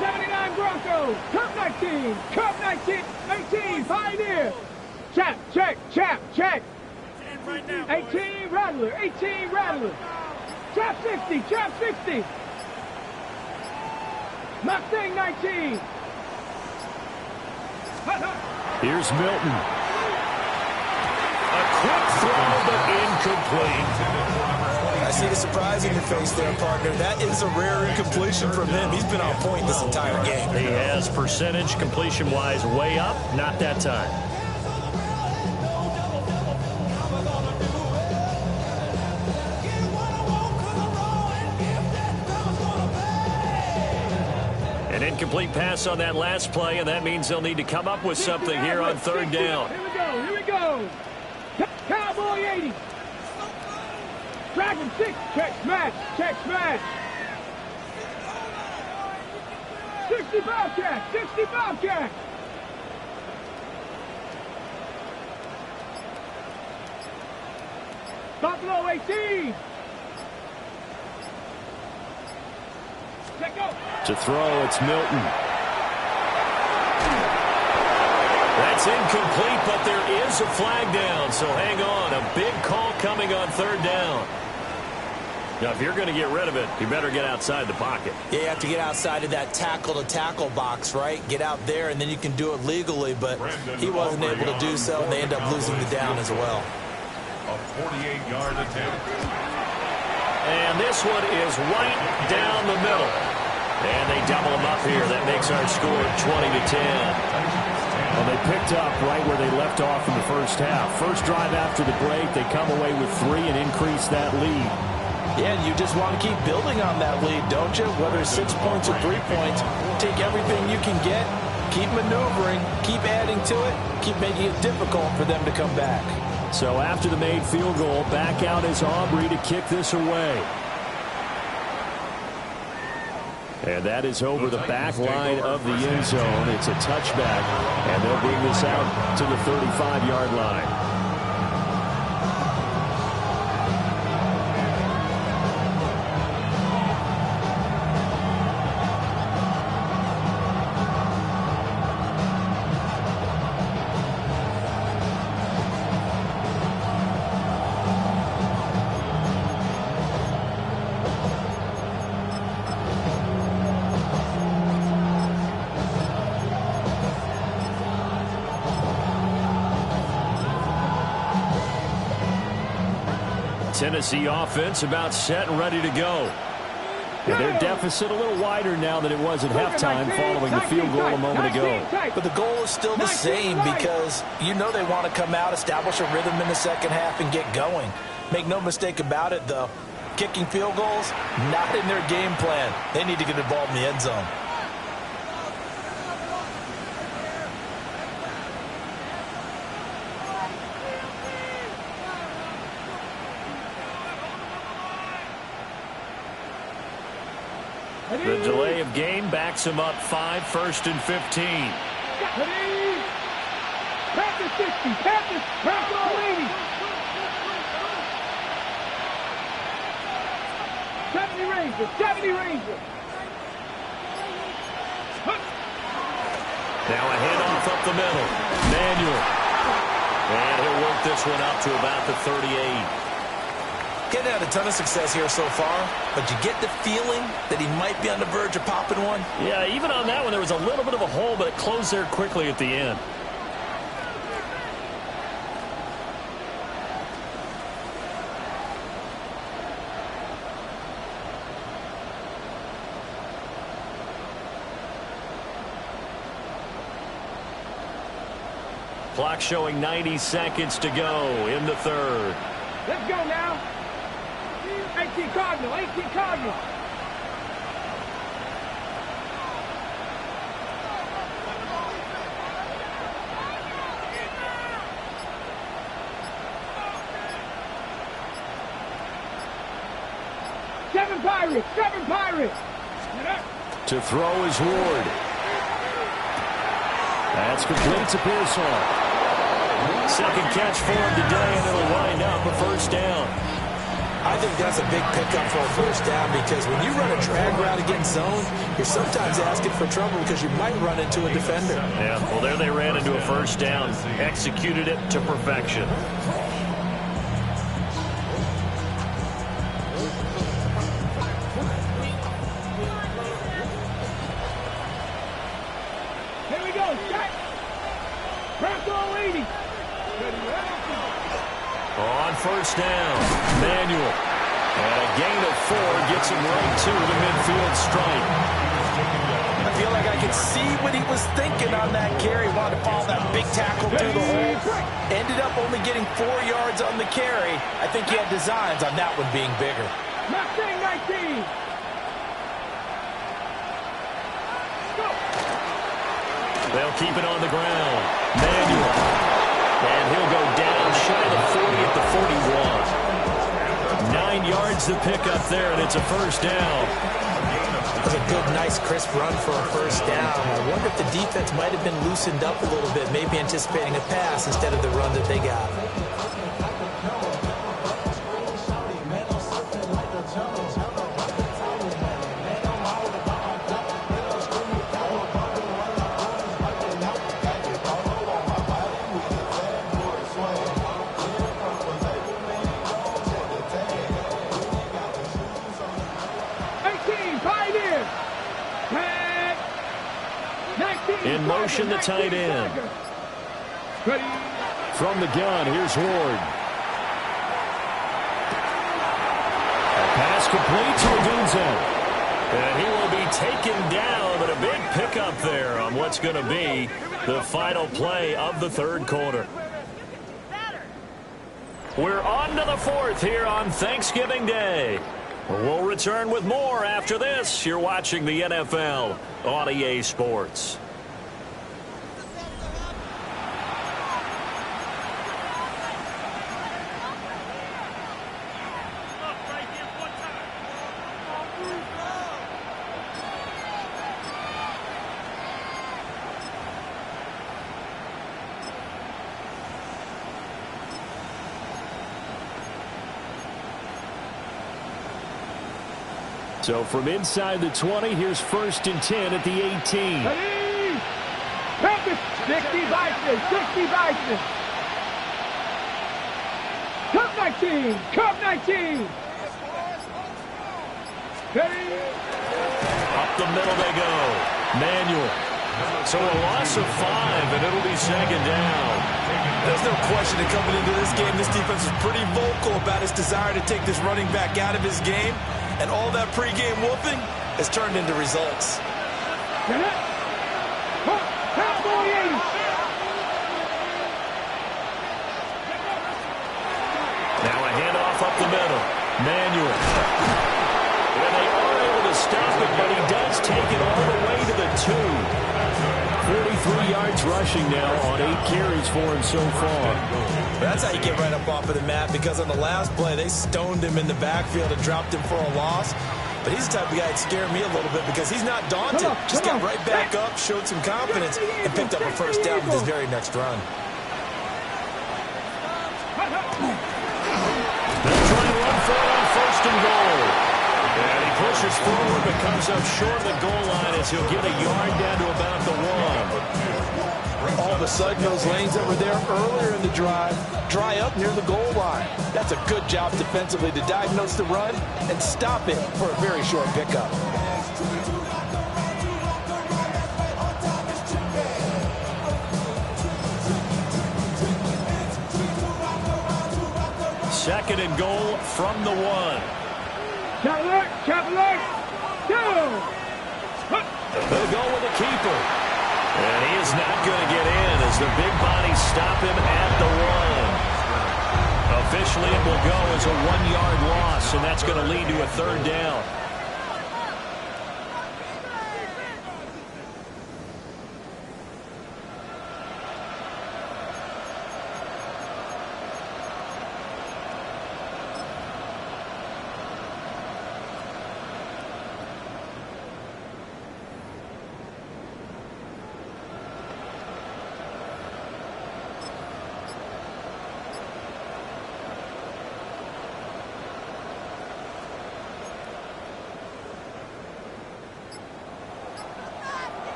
79 Broncos. Cup 19. Cup 19. 18. Pioneer. Check. 18 Rattler. 18 Rattler. Trap 60. Mustang 19. Here's Milton. A quick throw, but incomplete. I see the surprise in your face there, partner. That is a rare incompletion from him. He's been on point this entire game. He has percentage completion-wise way up. Not that time. Incomplete pass on that last play, and that means they'll need to come up with something here on third down. Here we go. Cowboy 80. Dragon 6. Check smash. 60 Bobcat. Buffalo 18. Let go. To throw, it's Milton. That's incomplete, but there is a flag down, so hang on. A big call coming on third down. Now, if you're going to get rid of it, you better get outside the pocket. Yeah, you have to get outside of that tackle-to-tackle box, right? Get out there, and then you can do it legally, but he wasn't able to do so, and they end up losing the down as well. A 48-yard attempt. And this one is right down the middle. And they double them up here. That makes our score 20-10. Well, they picked up right where they left off in the first half. First drive after the break, they come away with 3 and increase that lead. Yeah, and you just want to keep building on that lead, don't you? Whether it's 6 points or 3 points, take everything you can get, keep maneuvering, keep adding to it, keep making it difficult for them to come back. So after the made field goal, back out is Aubrey to kick this away. And that is over the back line of the end zone. It's a touchback, and they'll bring this out to the 35-yard line. Tennessee offense about set and ready to go. And their deficit a little wider now than it was at halftime following the field goal a moment ago. But the goal is still the same because you know they want to come out, establish a rhythm in the second half, and get going. Make no mistake about it, though. Kicking field goals, not in their game plan. They need to get involved in the end zone. The delay of game backs him up 5, 1st and 15. Panthers 60, Panthers 80. 70 Rangers. Now a handoff up the middle. Manuel. And he'll work this one up to about the 38. Getting had a ton of success here so far, but you get the feeling that he might be on the verge of popping one. Yeah, even on that one, there was a little bit of a hole, but it closed there quickly at the end. Clock showing 90 seconds to go in the third. Let's go now. 18 Cardinal. 7 Pirates. To throw is Ward. That's complete to Pearsall. Second catch for him today, and it'll wind up a first down. I think that's a big pickup for a first down because when you run a drag route against zone, you're sometimes asking for trouble because you might run into a defender. Yeah, well, there they ran into a first down. Executed it to perfection. Here we go, set. Bronco 80. On first down, Manuel. And a gain of 4 gets him right to the midfield stripe. I feel like I could see what he was thinking on that carry. Wanted to follow that big tackle through the hole. Ended up only getting 4 yards on the carry. I think he had designs on that one being bigger. Mustang 19. Go. They'll keep it on the ground. Manuel. And he'll go down shy of the 40 at the 41. 9 yards to pick up there, and it's a first down. That was a good, nice, crisp run for a first down. I wonder if the defense might have been loosened up a little bit, maybe anticipating a pass instead of the run that they got. In motion, the tight end. From the gun, here's Ward. A pass complete to Odunze. And he will be taken down, but a big pickup there on what's going to be the final play of the third quarter. We're on to the fourth here on Thanksgiving Day. We'll return with more after this. You're watching the NFL on EA Sports. So from inside the 20, here's 1st and 10 at the 18. Help it! 60 Bison! 60 Bison! Cup 19! Cup 19! Up the middle they go. Manuel. So a loss of 5, and it'll be second down. There's no question that coming into this game, this defense is pretty vocal about its desire to take this running back out of his game. And all that pregame whooping has turned into results. Cowboy 80! Now a handoff up the middle. Manuel. And they are able to stop it, but he does take it all the way to the 2. 43 yards rushing now on 8 carries for him so far. That's how you get right up off of the mat, because on the last play, they stoned him in the backfield and dropped him for a loss. But he's the type of guy that scared me a little bit because he's not daunted. Just got right back up, showed some confidence, and picked up a first down with his very next run. They'll try and run for it on 1st and goal. And he pushes forward but comes up short of the goal line as he'll get a yard down to about the 1. All of a sudden, those lanes that were there earlier in the drive dry up near the goal line. That's a good job defensively to diagnose the run and stop it for a very short pickup. Second and goal from the 1. Chapel, They'll go with the keeper. And he is not going to get in as the big bodies stop him at the 1. Officially, it will go as a 1-yard loss, and that's going to lead to a third down.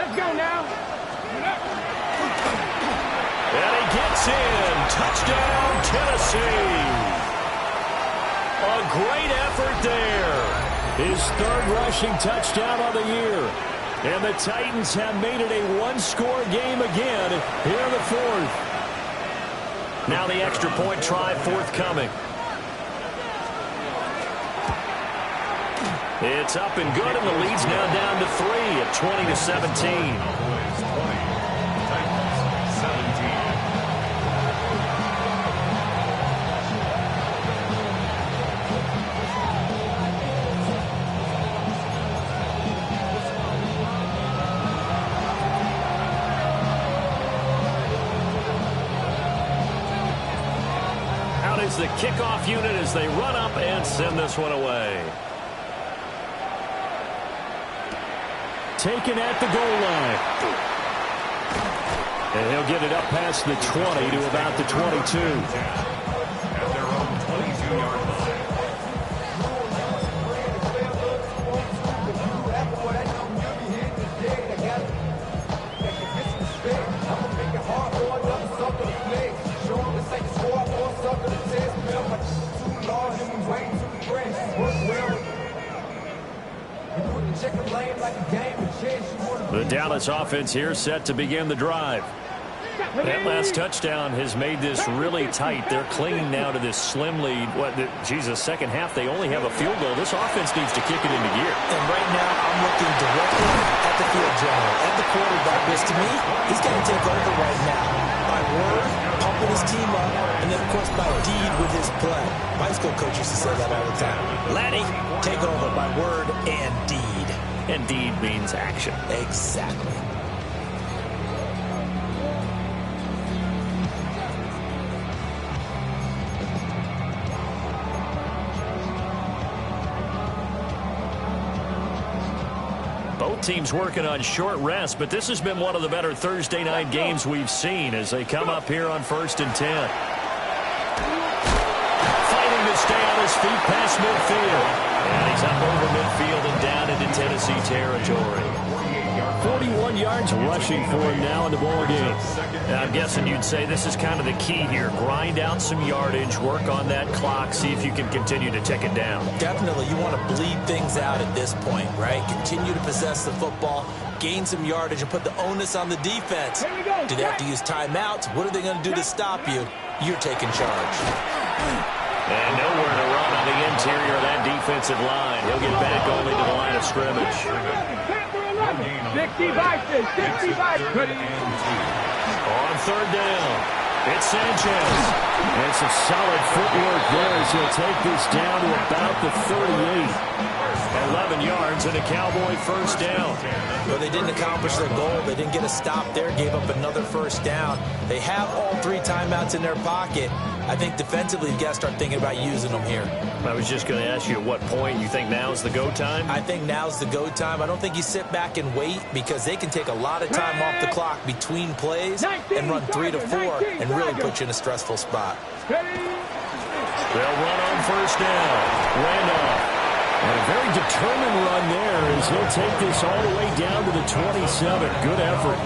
let's go now. And he gets in. Touchdown, Tennessee. A great effort there. His 3rd rushing touchdown of the year. And the Titans have made it a 1-score game again here in the 4th. Now the extra point try forthcoming. It's up and good, and the lead's now down to 3 at 20-17. the kickoff unit as they run up and send this one away. Taken at the goal line. And he'll get it up past the 20 to about the 22. At their own 22-yard line. The Dallas offense here set to begin the drive. That last touchdown has made this really tight. They're clinging now to this slim lead. Second half, they only have a field goal. This offense needs to kick it into gear. And right now, I'm looking directly at the field general and the quarterback, because to me, he's got to take over right now. By word, pumping his team up, and then, of course, by deed with his play. My school coach used to say that all the time. Laddie, take over by word and deed. And deed means action. Exactly. Both teams working on short rest, but this has been one of the better Thursday night games we've seen as they come up here on 1st and 10. Fighting to stay on his feet past midfield. And he's up over midfield and down into Tennessee territory. 41 yards rushing for him now in the ball game. Now, I'm guessing you'd say this is kind of the key here. Grind out some yardage, work on that clock, see if you can continue to tick it down. Definitely, you want to bleed things out at this point, right? Continue to possess the football, gain some yardage, and put the onus on the defense. Do they have to use timeouts? What are they going to do to stop you? You're taking charge. And nowhere to run on the interior of that defensive line. He'll get back only to the line of scrimmage. 65. On 3rd down, it's Sanchez. And some solid footwork there as he'll take this down to about the 38. 11 yards and a Cowboy first down. Well, they didn't accomplish their goal. They didn't get a stop there, gave up another first down. They have all 3 timeouts in their pocket. I think defensively, you've got to start thinking about using them here. I was just going to ask you at what point you think now's the go time? I think now's the go time. I don't think you sit back and wait, because they can take a lot of time off the clock between plays and run 3 to 4 and really put you in a stressful spot. They'll run on first down. Randolph. And a very determined run there as he'll take this all the way down to the 27. Good effort.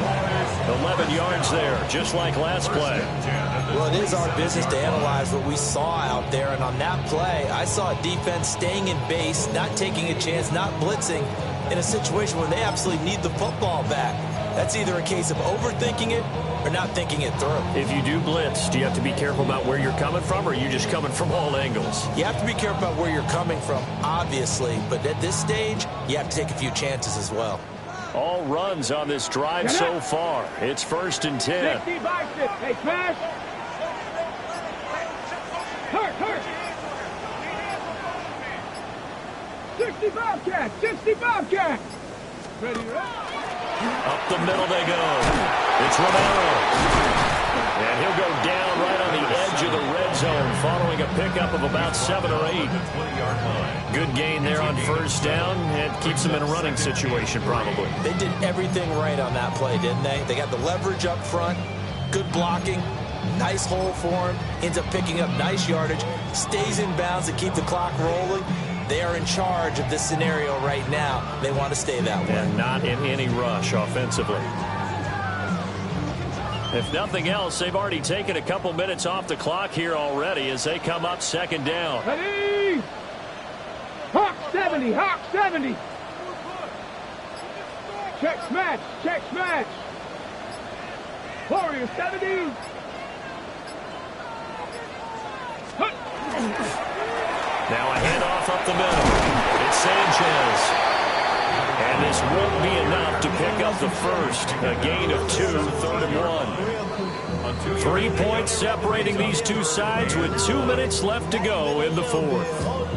11 yards there, just like last play. Well, it is our business to analyze what we saw out there, and on that play, I saw a defense staying in base, not taking a chance, not blitzing, in a situation where they absolutely need the football back. That's either a case of overthinking it or not thinking it through. If you do blitz, do you have to be careful about where you're coming from, or are you just coming from all angles? You have to be careful about where you're coming from, obviously, but at this stage, you have to take a few chances as well. All runs on this drive so far. It's 1st and 10. 65. Hey, smash. Hurt. 65 cat. Ready, Up the middle they go. It's Romero. And he'll go down right on the edge of the red zone following a pickup of about 7 or 8. Good gain there on first down. It keeps them in a running situation probably. They did everything right on that play, didn't they? They got the leverage up front, good blocking, nice hole for him, ends up picking up nice yardage, stays in bounds to keep the clock rolling. They are in charge of this scenario right now. They want to stay that way. And not in any rush offensively. If nothing else, they've already taken a couple minutes off the clock here already as they come up 2nd down. Ready? Hawk 70. Check smash. Warrior 70. Now a handoff up the middle. It's Sanchez. And this won't be enough to pick up the first. A gain of 2, 3rd and 1. 3 points separating these two sides with 2 minutes left to go in the 4th.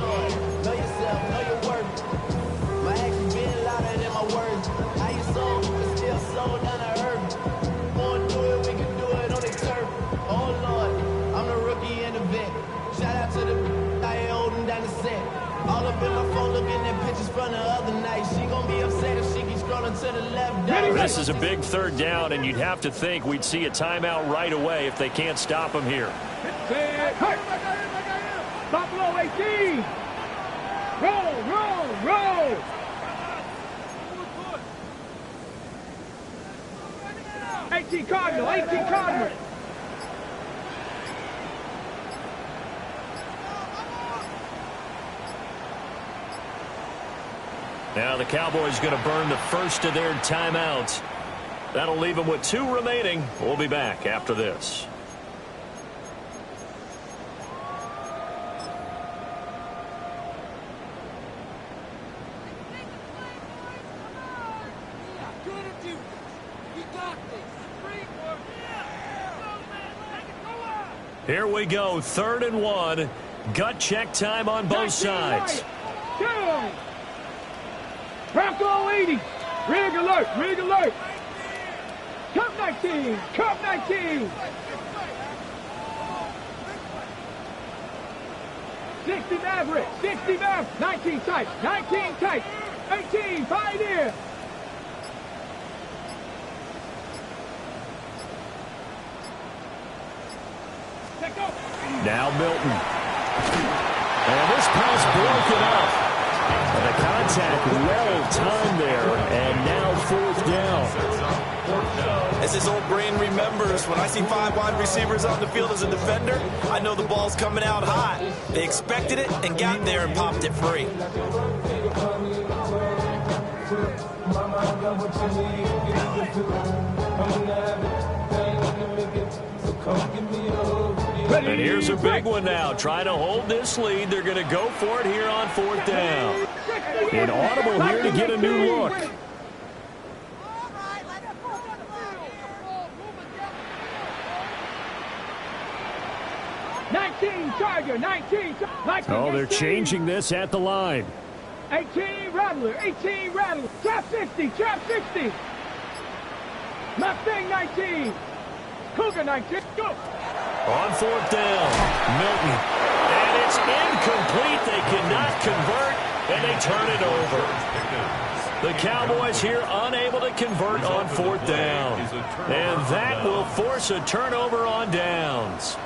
This is a big third down, and you'd have to think we'd see a timeout right away if they can't stop him here. Buffalo 18. Roll. 18 Cardinal. Now the Cowboys going to burn the first of their timeouts. That'll leave them with 2 remaining. We'll be back after this. Here we go, 3rd and 1. Gut check time on both sides. Bronco 80. Rig alert. Cup 19. 60 Maverick. 19 tight. 18 Pioneer. Now Milton. And this pass broken up. And the contact well timed there. And now 4th down. As his old brain remembers, when I see 5 wide receivers on the field as a defender, I know the ball's coming out hot. They expected it and got there and popped it free. And here's a big one now. Trying to hold this lead. They're going to go for it here on 4th down. Inaudible here to get a new look. Oh, they're changing this at the line. 18 Rattler. Trap 60. Mustang 19. Cougar 19. Go. On 4th down, Milton. And it's incomplete. They cannot convert, and they turn it over. The Cowboys here unable to convert on 4th down. And that will force a turnover on downs.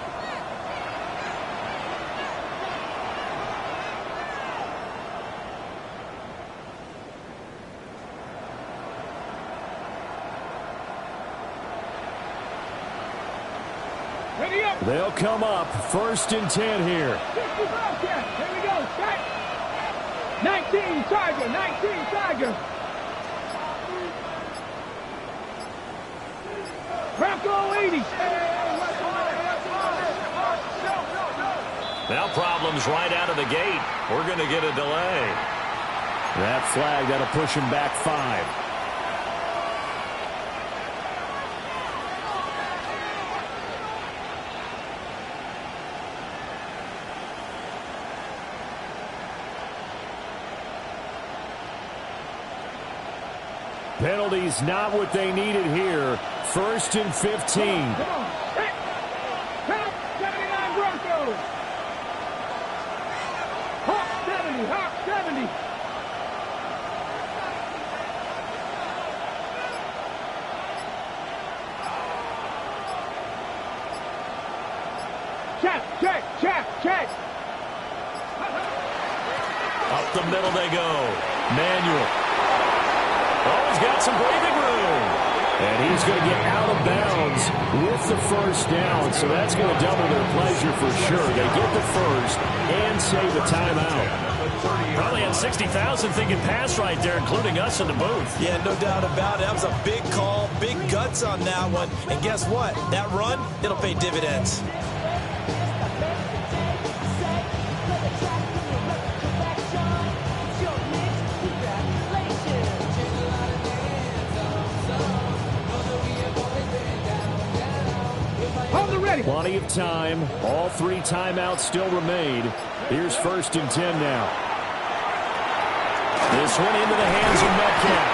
They'll come up 1st and 10 here. Here we go. 19 Tiger. Bronco 80. Now problems right out of the gate. We're going to get a delay. That flag, that'll push him back 5. Penalties not what they needed here. 1st and 15. Come on. 79 Broncos. Hawk 70. Check. Up the middle they go. Manuel. Oh, he's got some breathing room. And he's going to get out of bounds with the 1st down, so that's going to double their pleasure for sure. They get the 1st and save a timeout. Probably had 60,000 thinking pass right there, including us in the booth. Yeah, no doubt about it. That was a big call, big guts on that one. And guess what? That run, it'll pay dividends. Plenty of time. All 3 timeouts still remain. Here's 1st and 10 now. This one into the hands of Metcalf.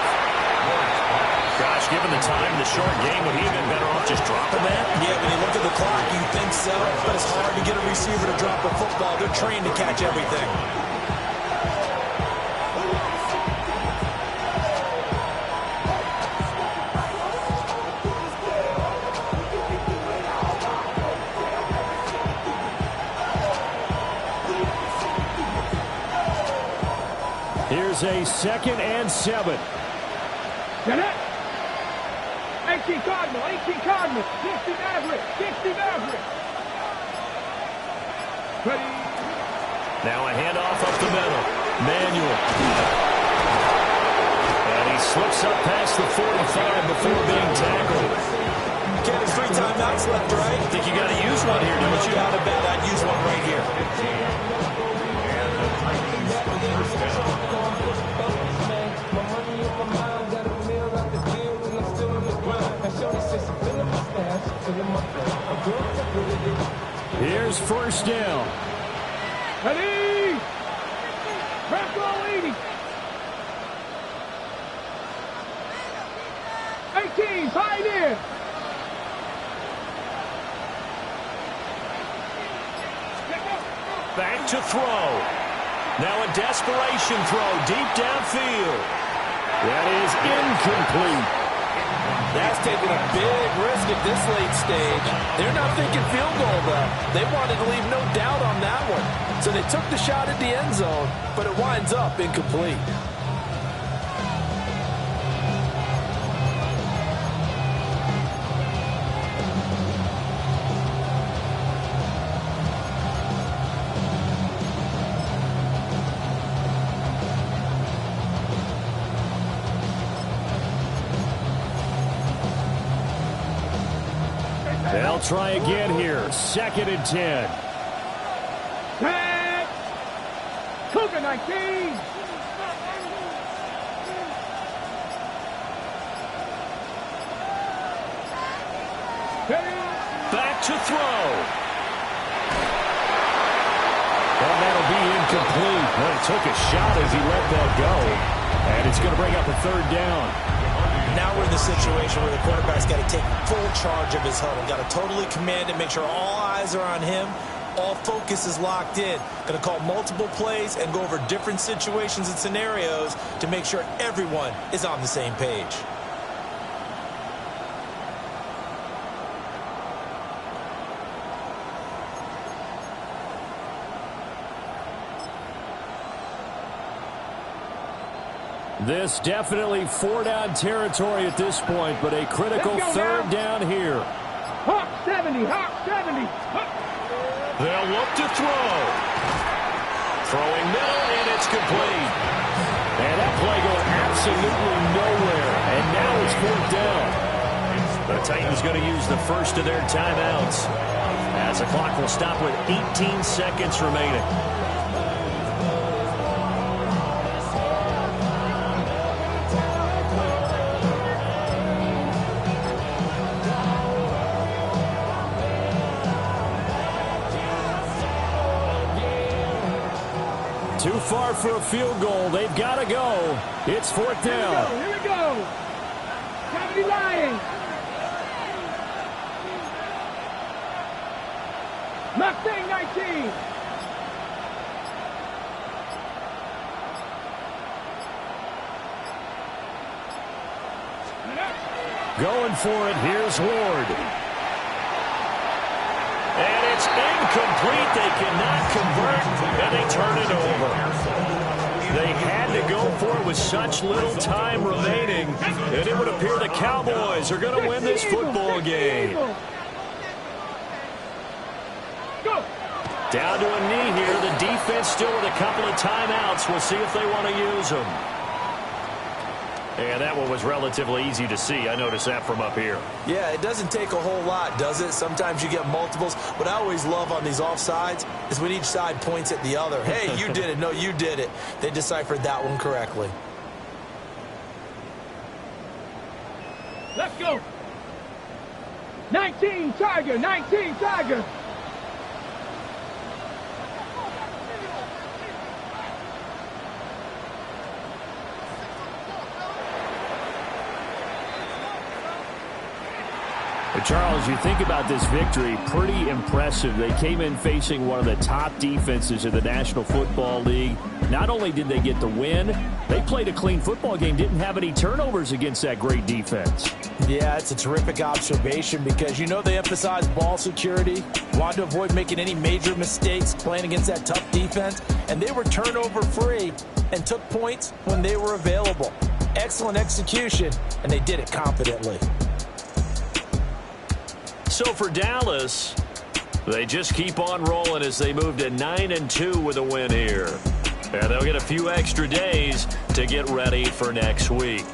Gosh, given the time in the short game, would he have been better off just dropping that? Yeah, when you look at the clock, you think so. But it's hard to get a receiver to drop a football. They're trained to catch everything. is a 2nd and 7. Get it? 18 Cardinal, 18 Cardinal, 60 Maverick, 60 Maverick. Ready? Now a handoff up the middle. Manuel. And he slips up past the 45 before being tackled. Ken, there's 3 timeouts left, right? I think you got to use one here, don't you? Without a bet, I'd use one right here. And the Titans first down. Here's first down. Ready? Back row 80. 18, tight end. Back to throw. Now a desperation throw deep downfield. That is incomplete. That's taking a big risk at this late stage. They're not thinking field goal, though. They wanted to leave no doubt on that one. So they took the shot at the end zone, but it winds up incomplete. They'll try again here. 2nd and 10. Tag. Cougar 19. Back to throw. And that'll be incomplete. Well, he took a shot as he let that go. And it's going to bring up a 3rd down. Now we're in the situation where the quarterback's got to take full charge of his huddle. Got to totally command it, make sure all eyes are on him. All focus is locked in. Going to call multiple plays and go over different situations and scenarios to make sure everyone is on the same page. This definitely 4-down territory at this point, but a critical 3rd down here. Hawk 70, Hawk 70. Hawk. They'll look to throw. Throwing middle, and it's complete. And that play going absolutely nowhere. And now it's 4th down. The Titans going to use the first of their timeouts as the clock will stop with 18 seconds remaining. Too far for a field goal. They've got to go. It's 4th down. Here we go. 70 Lions. Mustang 19. Going for it. Here's Ward. And it's incomplete. They cannot convert, and they turn it over. They had to go for it with such little time remaining, and it would appear the Cowboys are going to win this football game. Down to a knee here. The defense still with a couple of timeouts. We'll see if they want to use them. And that one was relatively easy to see. I noticed that from up here. Yeah, it doesn't take a whole lot, does it? Sometimes you get multiples. What I always love on these offsides is when each side points at the other. Hey, you did it. No, you did it. They deciphered that one correctly. Let's go. 19 Tiger, 19 Tiger. Charles, you think about this victory, pretty impressive. They came in facing one of the top defenses in the National Football League. Not only did they get the win, they played a clean football game, didn't have any turnovers against that great defense. Yeah, it's a terrific observation because, you know, they emphasize ball security, wanted to avoid making any major mistakes playing against that tough defense, and they were turnover free. and took points when they were available. Excellent execution, and they did it competently. So for Dallas, they just keep on rolling as they move to 9-2 with a win here. And they'll get a few extra days to get ready for next week.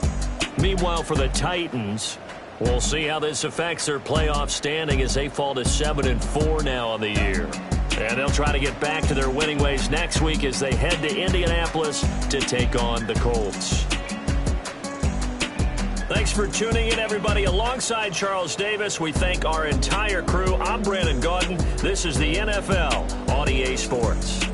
Meanwhile, for the Titans, we'll see how this affects their playoff standing as they fall to 7-4 now on the year. And they'll try to get back to their winning ways next week as they head to Indianapolis to take on the Colts. Thanks for tuning in, everybody. Alongside Charles Davis, we thank our entire crew. I'm Brandon Gaudin. This is the NFL on EA Sports.